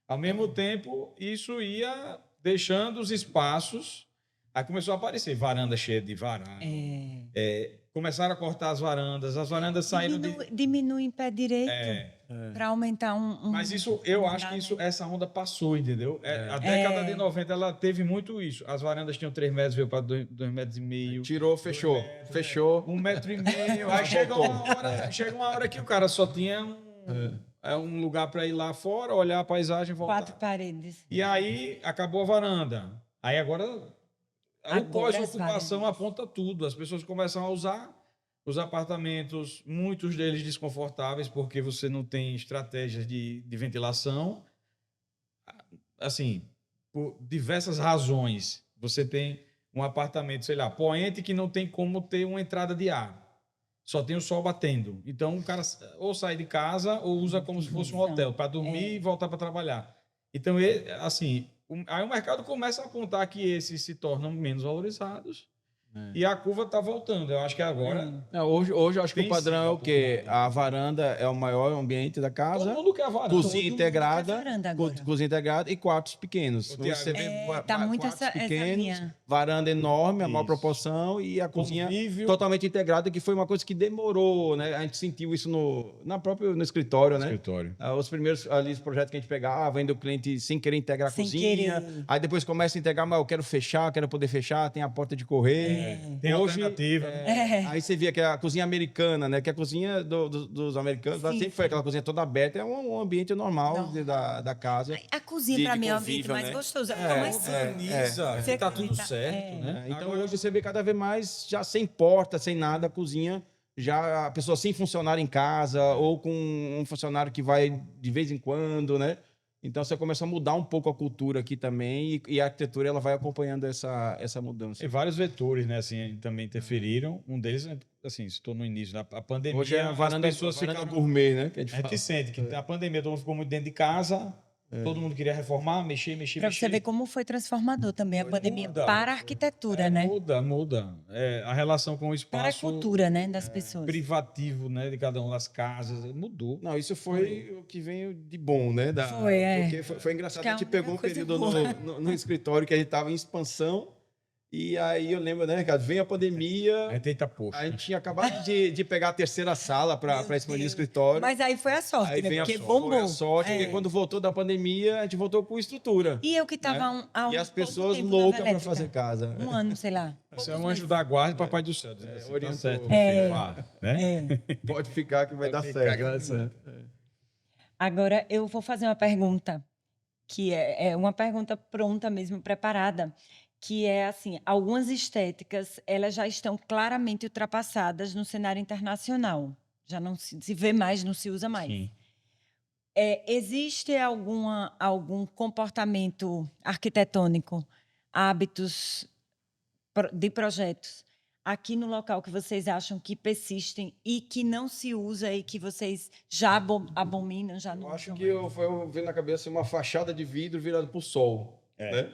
Ao mesmo tempo, isso ia deixando os espaços. Aí começou a aparecer varanda cheia de varanda. Começaram a cortar as varandas saíram
Diminui em pé direito para aumentar
Mas isso, eu acho que essa onda passou, entendeu? A década de 90, ela teve muito isso. As varandas tinham 3 metros, veio para 2,5 metros.
Tirou, fechou. Fechou.
1,5 metro. Aí chega uma hora que o cara só tinha um lugar para ir lá fora, olhar a paisagem e voltar.
4 paredes.
E aí acabou a varanda. Aí agora o pós-ocupação aponta tudo. As pessoas começam a usar os apartamentos, muitos deles desconfortáveis, porque você não tem estratégias de ventilação. Assim, por diversas razões. Você tem um apartamento, sei lá, poente, que não tem como ter uma entrada de ar. Só tem o sol batendo. Então, o cara ou sai de casa ou usa como se fosse um hotel, para dormir e voltar para trabalhar. Então, aí o mercado começa a apontar que esses se tornam menos valorizados E a curva está voltando. Eu acho que agora
Hoje eu acho que
Tem
o padrão é o
sim,
quê? A varanda é o maior ambiente da
todo
casa,
mundo quer varanda.
cozinha
Todo mundo
integrada,
quer varanda agora.
cozinha integrada e quartos pequenos.
Ô,
Então,
Tiago,
você vê
Tá muito
quartos
essa
pequenos,
linha.
varanda enorme, a maior
Isso.
proporção e a cozinha
Convívio.
totalmente integrada, que foi uma coisa que demorou, né? A gente sentiu isso no escritório, né?
Escritório.
Os primeiros ali, os projetos que a gente pegava, ainda o cliente sem querer integrar a
Sem
cozinha.
querer.
Aí depois começa a integrar, mas eu quero fechar, quero poder fechar, tem a porta de correr.
Tem
Hoje,
alternativa. né?
Aí você via que a cozinha americana, né? Que a cozinha dos americanos ela
Sim,
sempre foi aquela cozinha toda aberta, é um ambiente normal da casa.
A cozinha,
de
pra mim, é o ambiente
convívio,
mais
né?
gostoso.
Organiza,
Você
tá tudo
acredita?
certo, né?
Então
Agora,
hoje você vê cada vez mais já sem porta, sem nada, a cozinha, já a pessoa sem funcionário em casa ou com um funcionário que vai de vez em quando, né? Então você começa a mudar um pouco a cultura aqui também e a arquitetura ela vai acompanhando essa mudança.
e vários vetores, né, assim, também interferiram. Um deles, assim, estou no início da pandemia.
Hoje é a varanda,
as pessoas
varanda
ficaram...
gourmet, né? Que a gente
A gente
fala.
sente que a pandemia, todo mundo ficou muito dentro de casa, todo mundo queria reformar, mexer.
Pra você ver como foi transformador também a pandemia
Muda.
para a arquitetura, né?
Muda. A relação com o
Para a
espaço
cultura, né, das pessoas.
privativo, né, de cada uma das casas, mudou.
Não, isso foi o que veio de bom, né?
Foi,
Porque foi engraçado,
Acho que é
a gente
a
pegou um
única coisa
período
boa.
no escritório que a gente estava em expansão, e aí eu lembro, né, Ricardo, veio a pandemia,
A gente tenta, poxa.
a gente tinha acabado de pegar a terceira sala para expandir o escritório.
Mas aí foi a sorte,
Aí
né?
vem
Porque
foi
bombou.
a sorte,
É.
porque quando voltou da pandemia, a gente voltou com estrutura.
E eu que estava
E as pessoas loucas para fazer casa.
Um ano, sei lá.
Você é um anjo da guarda e papai do céu.
orientou.
Tá certo,
É.
vá, né?
Pode ficar que vai dar
ficar
certo.
que vai dar certo.
Agora eu vou fazer uma pergunta, que é uma pergunta pronta mesmo, preparada, que é assim, algumas estéticas, elas já estão claramente ultrapassadas no cenário internacional. Já não se vê mais, não se usa mais.
Sim.
Existe algum comportamento arquitetônico, hábitos de projetos aqui no local que vocês acham que persistem e que não se usa e que vocês já abominam, já não
Eu acho
usam
que eu vi na cabeça uma fachada de vidro virada para o sol. Né?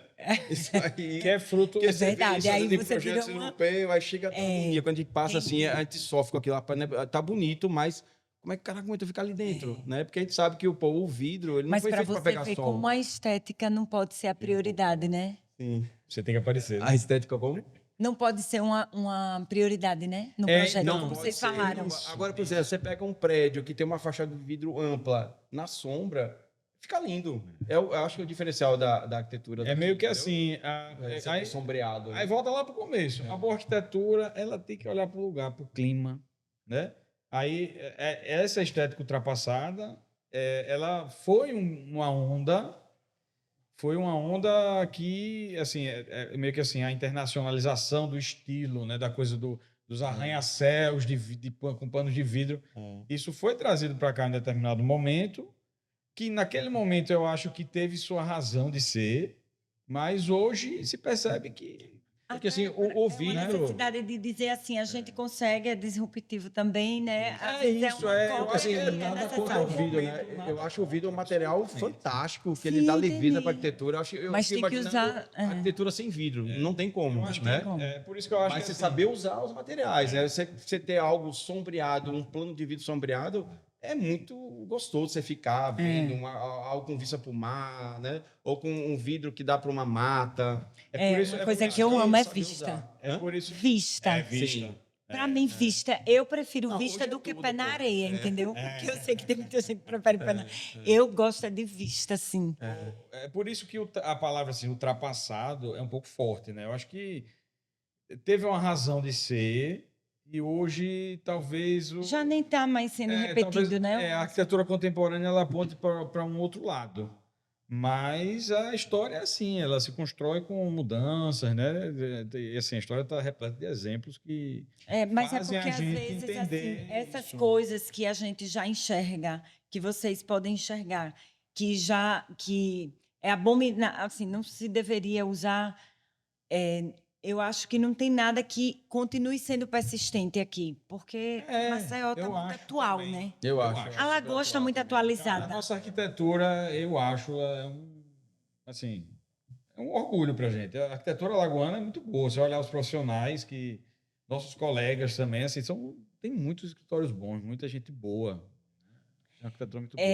Isso aí.
Que é fruto...
Porque você vê
verdade,
isso
aí
de
você
projetos
vira uma-
europeus, aí chega a dar agonia. Quando a gente passa assim, a gente sofre com aquilo lá. Né? Tá bonito, mas como é que o cara aguenta ficar ali dentro? Né? Porque a gente sabe que o vidro, ele não
Mas
foi
para
feito para
você
pegar
ver
sol.
como a estética não pode ser a prioridade, né?
Sim.
Você tem que aparecer.
A estética como?
Não pode ser uma prioridade, né? No projeto,
não,
como
pode
vocês
ser.
falaram.
Agora, por exemplo, você pega um prédio que tem uma fachada de vidro ampla na sombra, fica lindo. Eu acho que é o diferencial da arquitetura.
É meio que
entendeu?
assim...
Aí, sombreado.
Aí volta lá para o começo. A boa arquitetura, ela tem que olhar para o lugar, para o clima, né? Aí, essa estética ultrapassada, ela foi uma onda que, assim, meio que assim, a internacionalização do estilo, né? Da coisa dos arranha-céus com panos de vidro. Isso foi trazido para cá em determinado momento, que naquele momento eu acho que teve sua razão de ser, mas hoje se percebe que...
Porque assim, o
É uma
vidro...
necessidade de dizer assim, a gente consegue, é disruptivo também, né? Às
É
vezes
isso,
uma
eu
cópia
Assim,
que é
nada contra o
necessária.
vidro, né? Eu acho o vidro um material fantástico, que ele
Sim,
dá leveza
entendi.
para a arquitetura. Eu
Mas
fico
tem que
imaginando
usar,
a arquitetura sem vidro. Não tem como,
acho que
né?
como.
por isso que eu acho
Mas
que
você saber usar os materiais, né? Você ter algo sombreado, um plano de vidro sombreado, é muito gostoso você ficar vendo algo com vista para o mar, né? Ou com um vidro que dá para uma mata.
Uma coisa que eu amo é vista.
é por isso
Vista.
vista.
Para mim, vista, eu prefiro
Não,
vista
hoje é
do que
tudo,
pé na
pô.
areia, entendeu? Porque eu sei que tem muita gente que prefere pé na areia. Eu gosto de vista, sim.
É por isso que a palavra assim, ultrapassado é um pouco forte, né? Eu acho que teve uma razão de ser e hoje talvez
Já nem está mais sendo repetido, né?
a arquitetura contemporânea ela aponte para um outro lado. Mas a história é assim, ela se constrói com mudanças, né? E assim, a história está repleta de exemplos que
Mas é
fazem
porque
a
às
gente
vezes
entender
assim, essas
isso.
coisas que a gente já enxerga, que vocês podem enxergar, que é abominável, assim, não se deveria usar. Eu acho que não tem nada que continue sendo persistente aqui, porque Maceió está
eu
muito
acho
atual,
também.
né?
Eu acho.
A Lagoa está muito
A
atualizada.
nossa arquitetura, eu acho, é um orgulho para a gente. A arquitetura alagoana é muito boa. Você olhar os profissionais, que nossos colegas também, assim, tem muitos escritórios bons, muita gente boa. É uma arquitetura muito boa.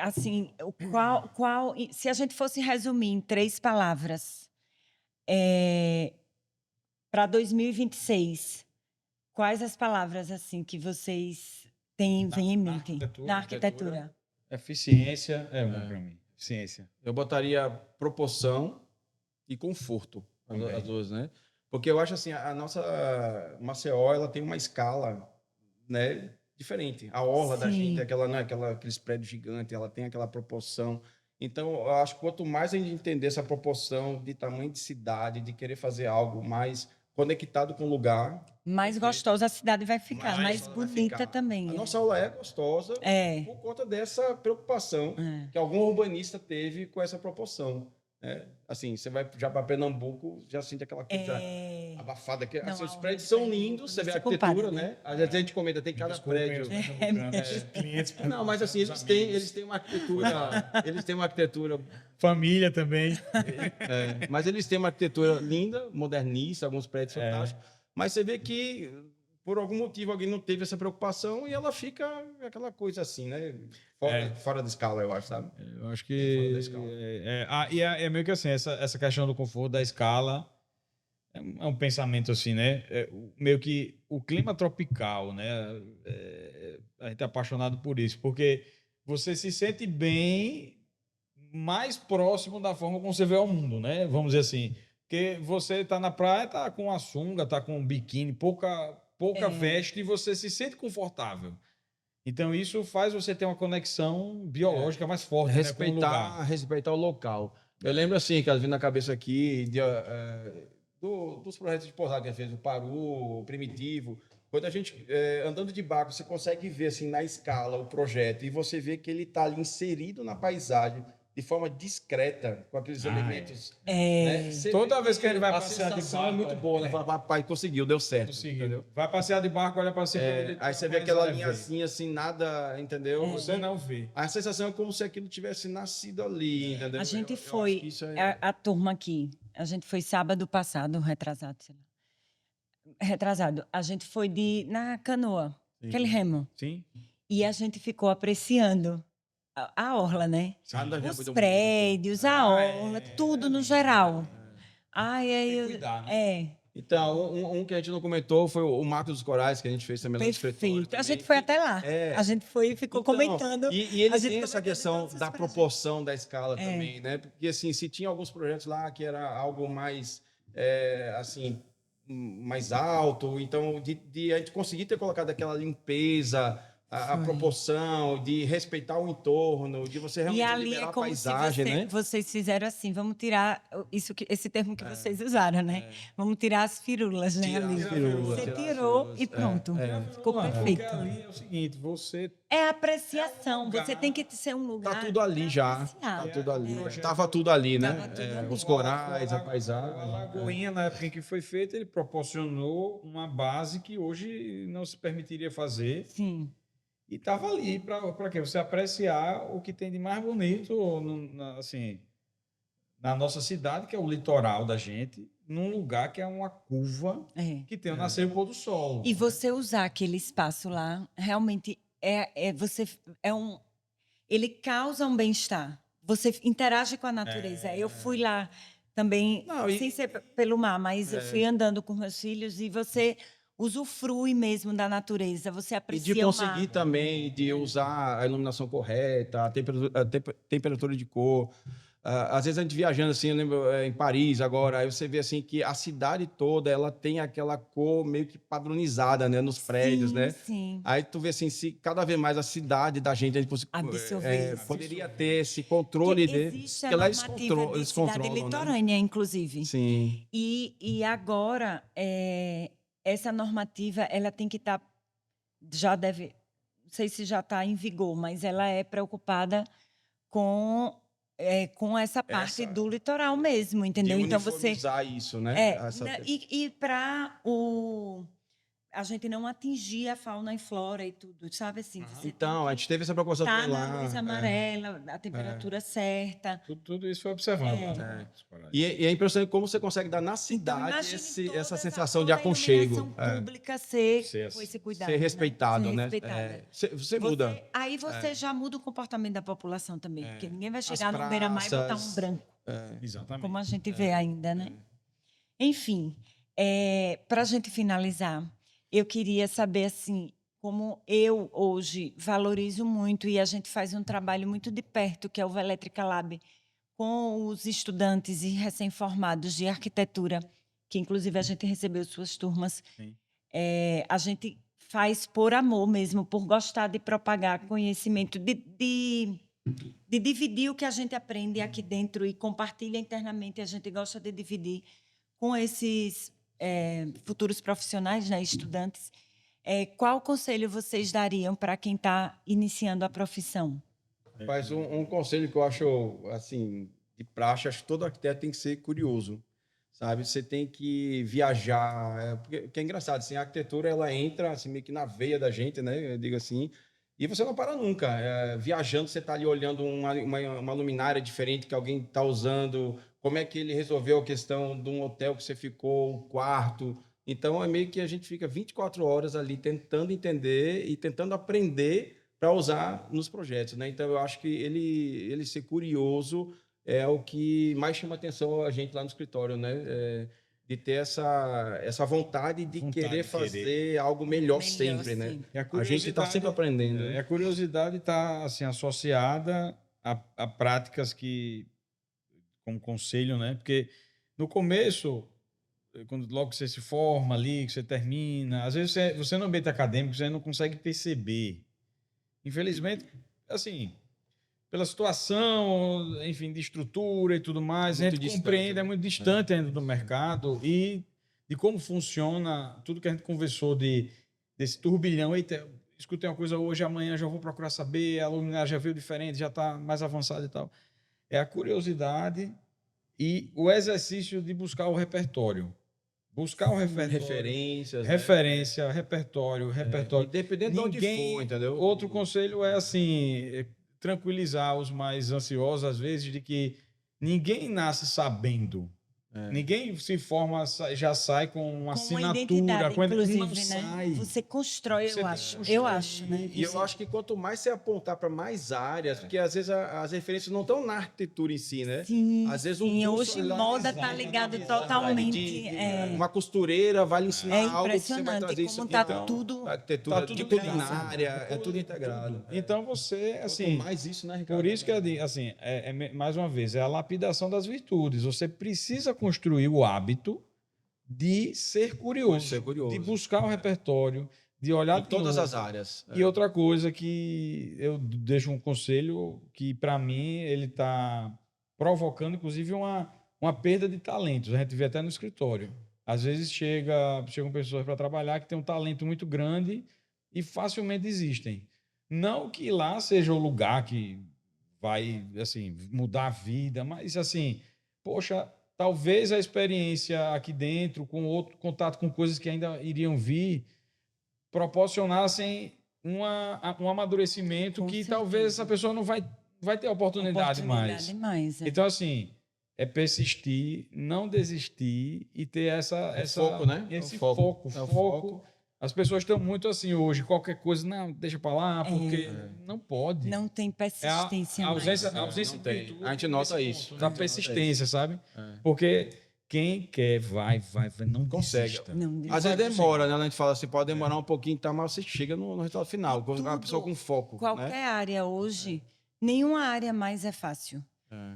Assim, se a gente fosse resumir em 3 palavras, para 2026, quais as palavras assim que vocês têm em mente na arquitetura?
Eficiência é uma para mim. Eficiência.
Eu botaria proporção e conforto, as duas, né? Porque eu acho assim, a nossa Maceió, ela tem uma escala, né, diferente. A orla da gente, não é aqueles prédios gigantes, ela tem aquela proporção. Então, eu acho que quanto mais a gente entender essa proporção de tamanho de cidade, de querer fazer algo mais conectado com o lugar,
Mais gostosa a cidade vai ficar, mais bonita também.
A nossa aula é gostosa por conta dessa preocupação que algum urbanista teve com essa proporção. Assim, você vai já para Pernambuco, já sente aquela coisa abafada. Assim, os prédios são lindos, você vê a arquitetura, né? A gente comenta, tem cada prédio.
Clientes.
Não, mas assim, eles têm uma arquitetura.
Família também.
Mas eles têm uma arquitetura linda, modernista, alguns prédios fantásticos. Mas você vê que, por algum motivo, alguém não teve essa preocupação e ela fica aquela coisa assim, né? Fora da escala, eu acho, sabe?
Eu acho que... é meio que assim, essa questão do conforto, da escala, é um pensamento assim, né? Meio que o clima tropical, né? A gente é apaixonado por isso, porque você se sente bem mais próximo da forma como você vê o mundo, né? Vamos dizer assim... Porque você tá na praia, tá com a sunga, tá com um biquíni, pouca veste e você se sente confortável. Então, isso faz você ter uma conexão biológica mais forte, né, com o lugar.
Respeitar o local. Eu lembro assim, que vindo na cabeça aqui dos projetos de pousada que a gente fez, o Paru, o Primitivo. Quando a gente, andando de barco, você consegue ver assim, na escala o projeto e você vê que ele está ali inserido na paisagem de forma discreta, com aqueles elementos. Né?
Toda vez que ele vai
a
passear de
sensação
barco...
é muito boa, né? Fala, pai, conseguiu, deu certo.
Conseguiu. Vai passear de barco, olha para você...
Aí você vê aquela linhazinha assim, nada, entendeu?
Você não vê.
A sensação é como se aquilo tivesse nascido ali, entendeu?
A gente foi, a turma aqui, a gente foi sábado passado, retrasado, sei lá. Retrasado. A gente foi na canoa, aquele remo.
Sim.
E a gente ficou apreciando a orla, né? Os prédios, a orla, tudo no geral. Aí
cuidar, né?
Então, um que a gente não comentou foi o Mato dos Corais, que a gente fez também lá no escritório.
A gente foi até lá. A gente foi e ficou comentando.
E ele tem essa questão da proporção da escala também, né? Porque, assim, se tinha alguns projetos lá que era algo mais, assim, mais alto, então, de a gente conseguir ter colocado aquela limpeza... A proporção, de respeitar o entorno, de você realmente liberar a paisagem, né?
Vocês fizeram assim, vamos tirar esse termo que vocês usaram, né? Vamos tirar as firulas, né? Você tirou e pronto. Ficou perfeito.
Porque ali é o seguinte, você...
É apreciação, você tem que ser um lugar...
Tá tudo ali já. Tá tudo ali. Tava tudo ali, né? Os corais, a paisagem.
A Lagoinha, na época em que foi feita, ele proporcionou uma base que hoje não se permitiria fazer.
Sim.
E estava ali para quê? Você apreciar o que tem de mais bonito assim, na nossa cidade, que é o litoral da gente, num lugar que é uma curva que tem o nascer e o pôr do sol.
E você usar aquele espaço lá, realmente, ele causa um bem-estar. Você interage com a natureza. Eu fui lá também, sem ser pelo mar, mas eu fui andando com meus filhos e você... usufrui mesmo da natureza, você aprecia
e de conseguir também, de usar a iluminação correta, a temperatura de cor. Às vezes a gente viajando assim, eu lembro em Paris agora, aí você vê assim que a cidade toda ela tem aquela cor meio que padronizada, né, nos prédios,
sim,
né?
Sim.
Aí tu vê assim, se cada vez mais a cidade da gente a gente poderia ter esse controle
existe a normativa de cidade litorânea, né? Inclusive.
Sim.
E agora essa normativa, ela tem que estar, não sei se já está em vigor, mas ela é preocupada com essa parte do litoral mesmo, entendeu?
De
então você
usar isso, né?
e para a gente não atingir a fauna e flora e tudo, sabe assim? Você
Então, a gente teve essa preocupação
tá
também
na luz
lá.
amarela, a temperatura certa.
Tudo isso foi observado.
É.
Né?
E é impressionante como você consegue dar na
Então,
cidade
imagine
essa
toda
sensação de
toda a
aconchego.
iluminação pública ser
Ser
com esse cuidado,
Ser
né?
respeitado,
Ser
né?
respeitada.
Você muda.
Aí você já muda o comportamento da população também, porque ninguém vai
As
chegar no beira-mar e botar um
praças.
branco,
Exatamente.
como a gente vê ainda, né? Enfim, para a gente finalizar, eu queria saber, assim, como eu hoje valorizo muito e a gente faz um trabalho muito de perto, que é o Velétrica Lab, com os estudantes e recém-formados de arquitetura, que inclusive a gente recebeu suas turmas.
Sim.
A gente faz por amor mesmo, por gostar de propagar conhecimento, de dividir o que a gente aprende aqui dentro e compartilha internamente. A gente gosta de dividir com esses futuros profissionais, né, estudantes. Qual conselho vocês dariam para quem está iniciando a profissão?
Mas um conselho que eu acho, assim, de praxe, acho que todo arquiteto tem que ser curioso, sabe? Você tem que viajar, porque é engraçado, assim, a arquitetura, ela entra, assim, meio que na veia da gente, né? Eu digo assim, e você não para nunca. Viajando, você está ali olhando uma luminária diferente que alguém está usando, como é que ele resolveu a questão de um hotel que você ficou, o quarto. Então, é meio que a gente fica 24 horas ali tentando entender e tentando aprender para usar nos projetos, né? Então, eu acho que ele ser curioso é o que mais chama atenção a gente lá no escritório, né? De ter essa vontade de querer fazer algo melhor sempre, né?
sempre.
E
A gente está sempre aprendendo.
A curiosidade está assim, associada a práticas que, como conselho, né? Porque no começo, logo que você se forma ali, que você termina, às vezes você no ambiente acadêmico você não consegue perceber. Infelizmente, assim, pela situação, enfim, de estrutura e tudo mais, a gente compreende, é muito distante ainda do mercado e de como funciona tudo que a gente conversou desse turbilhão. Eita, escutei uma coisa hoje, amanhã já vou procurar saber, a luminária já veio diferente, já está mais avançada e tal. É a curiosidade e o exercício de buscar o repertório. Buscar o repertório.
Referências.
Referência, né? Repertório.
Independente de onde for, entendeu?
Outro conselho é assim, tranquilizar os mais ansiosos, às vezes, de que ninguém nasce sabendo. Ninguém se forma, já sai com uma assinatura.
Inclusive,
não
né?
sai.
Você constrói, eu acho, né?
E eu acho que quanto mais você apontar para mais áreas, porque às vezes as referências não estão na arquitetura em si, né?
Sim,
às vezes
hoje moda está ligado totalmente.
Uma costureira vai lhe ensinar algo que você vai trazer
como
isso.
Tá tudo,
arquitetura, de culinária, é tudo integrado.
Então você, assim,
mais isso, né, Ricardo?
por isso que assim, mais uma vez, é a lapidação das virtudes. Você precisa construir o hábito de ser curioso, de buscar o repertório, de olhar
em todas as áreas.
E outra coisa que eu deixo um conselho que, para mim, ele está provocando, inclusive, uma perda de talentos. A gente vê até no escritório. Às vezes chegam pessoas para trabalhar que têm um talento muito grande e facilmente desistem. Não que lá seja o lugar que vai, assim, mudar a vida, mas, assim, poxa, talvez a experiência aqui dentro, com outro contato com coisas que ainda iriam vir, proporcionassem um amadurecimento que talvez essa pessoa não vai ter oportunidade mais. Então, assim, é persistir, não desistir e ter esse foco, né? Esse foco. As pessoas estão muito assim hoje, qualquer coisa, não, deixa para lá, porque não pode.
Não tem persistência
a ausência
de virtude. A gente nota isso.
Da persistência, sabe? Porque quem quer, vai, não consegue.
Às vezes demora, né? A gente fala assim, pode demorar um pouquinho, tá, mas você chega no resultado final. Uma pessoa com foco.
Qualquer área hoje, nenhuma área mais é fácil.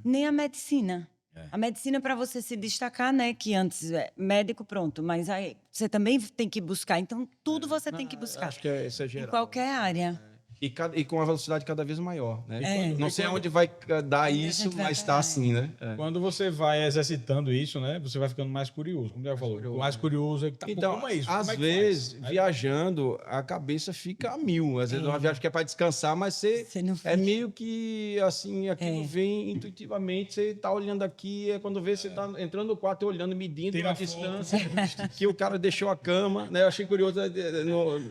Nem a medicina. A medicina, para você se destacar, né? Que antes é médico, pronto, mas aí você também tem que buscar. Então, tudo você tem que buscar.
Acho que isso é geral.
Em qualquer área.
E com a velocidade cada vez maior, né?
É.
Não sei aonde vai dar
Onde a
isso,
gente vai
mas
parar,
está assim, né?
Quando você vai exercitando isso, né? Você vai ficando mais curioso. Como já falou,
curioso,
mais curioso é que tá,
Então,
como é isso?
às
Como é que
vezes,
faz? Aí-
viajando, a cabeça fica a mil. Às vezes é uma viagem que é para descansar, mas
Você não
é meio que, assim, aquilo vem intuitivamente. Você tá olhando aqui, quando vê, você tá entrando no quarto, olhando, medindo
Tira
a
foto.
distância que o cara deixou a cama, né? Eu achei curioso,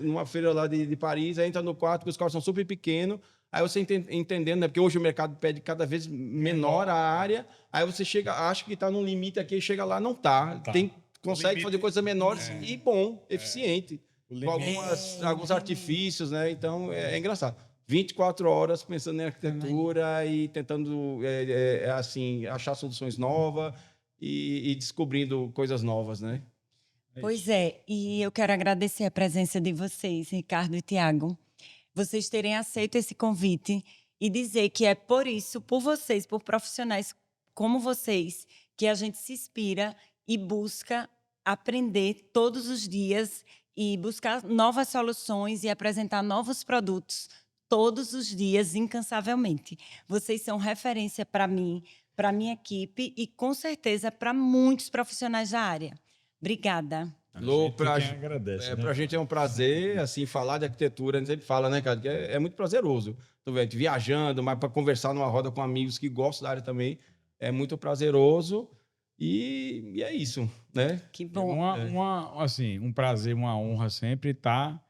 numa feira lá de Paris, aí entra no quarto, que os quartos são super pequenos. Aí você entendendo, né? Porque hoje o mercado pede cada vez menor a área. Aí você chega, acha que está num limite aqui, chega lá, não está.
Tá.
Consegue
limite-
fazer coisas menores e bom, eficiente.
O
Com
limite-
alguns artifícios, né? Então é engraçado. 24 horas pensando em arquitetura e tentando assim, achar soluções novas e descobrindo coisas novas, né?
Pois é, e eu quero agradecer a presença de vocês, Ricardo e Tiago, vocês terem aceito esse convite e dizer que é por isso, por vocês, por profissionais como vocês, que a gente se inspira e busca aprender todos os dias e buscar novas soluções e apresentar novos produtos todos os dias, incansavelmente. Vocês são referência para mim, para minha equipe e, com certeza, para muitos profissionais da área. Obrigada.
Lô,
Pra
quem agradece, né?
pra gente é um prazer, assim, falar de arquitetura. A gente sempre fala, né, cara, que é muito prazeroso. Então, velho, viajando, mas para conversar numa roda com amigos que gostam da área também, é muito prazeroso. E é isso, né?
Que bom.
Assim, um prazer, uma honra sempre estar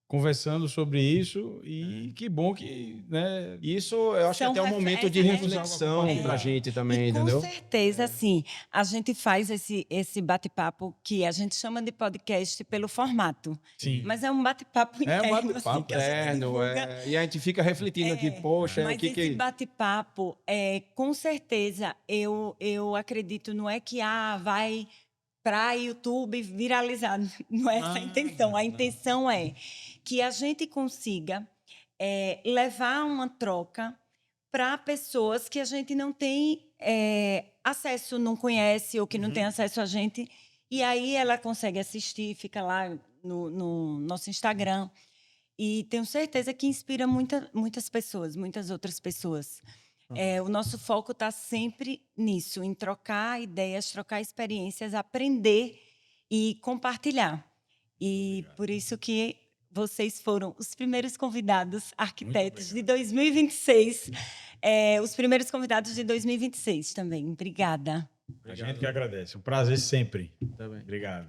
conversando sobre isso e que bom que, né?
Isso eu acho que
São
até é um momento de
referências,
reflexão
né?
pra gente também,
E com
entendeu?
certeza, assim, a gente faz esse bate-papo que a gente chama de podcast pelo formato.
Sim.
Mas é um bate-papo interno.
É um bate-papo
assim, que a gente
Interno,
divulga.
e a gente fica refletindo aqui, poxa,
Mas
o que
esse
que...
bate-papo, com certeza, eu acredito, não é que vai para YouTube viralizar. Não é essa a intenção. A intenção é que a gente consiga levar uma troca para pessoas que a gente não tem acesso, não conhece ou que não tem acesso a gente. E aí ela consegue assistir, fica lá no nosso Instagram. E tenho certeza que inspira muitas pessoas, muitas outras pessoas. O nosso foco está sempre nisso, em trocar ideias, trocar experiências, aprender e compartilhar. E por isso que vocês foram os primeiros convidados arquitetos de 2026. Os primeiros convidados de 2026 também. Obrigada.
A gente que agradece. Um prazer sempre.
Tá bem.
Obrigado.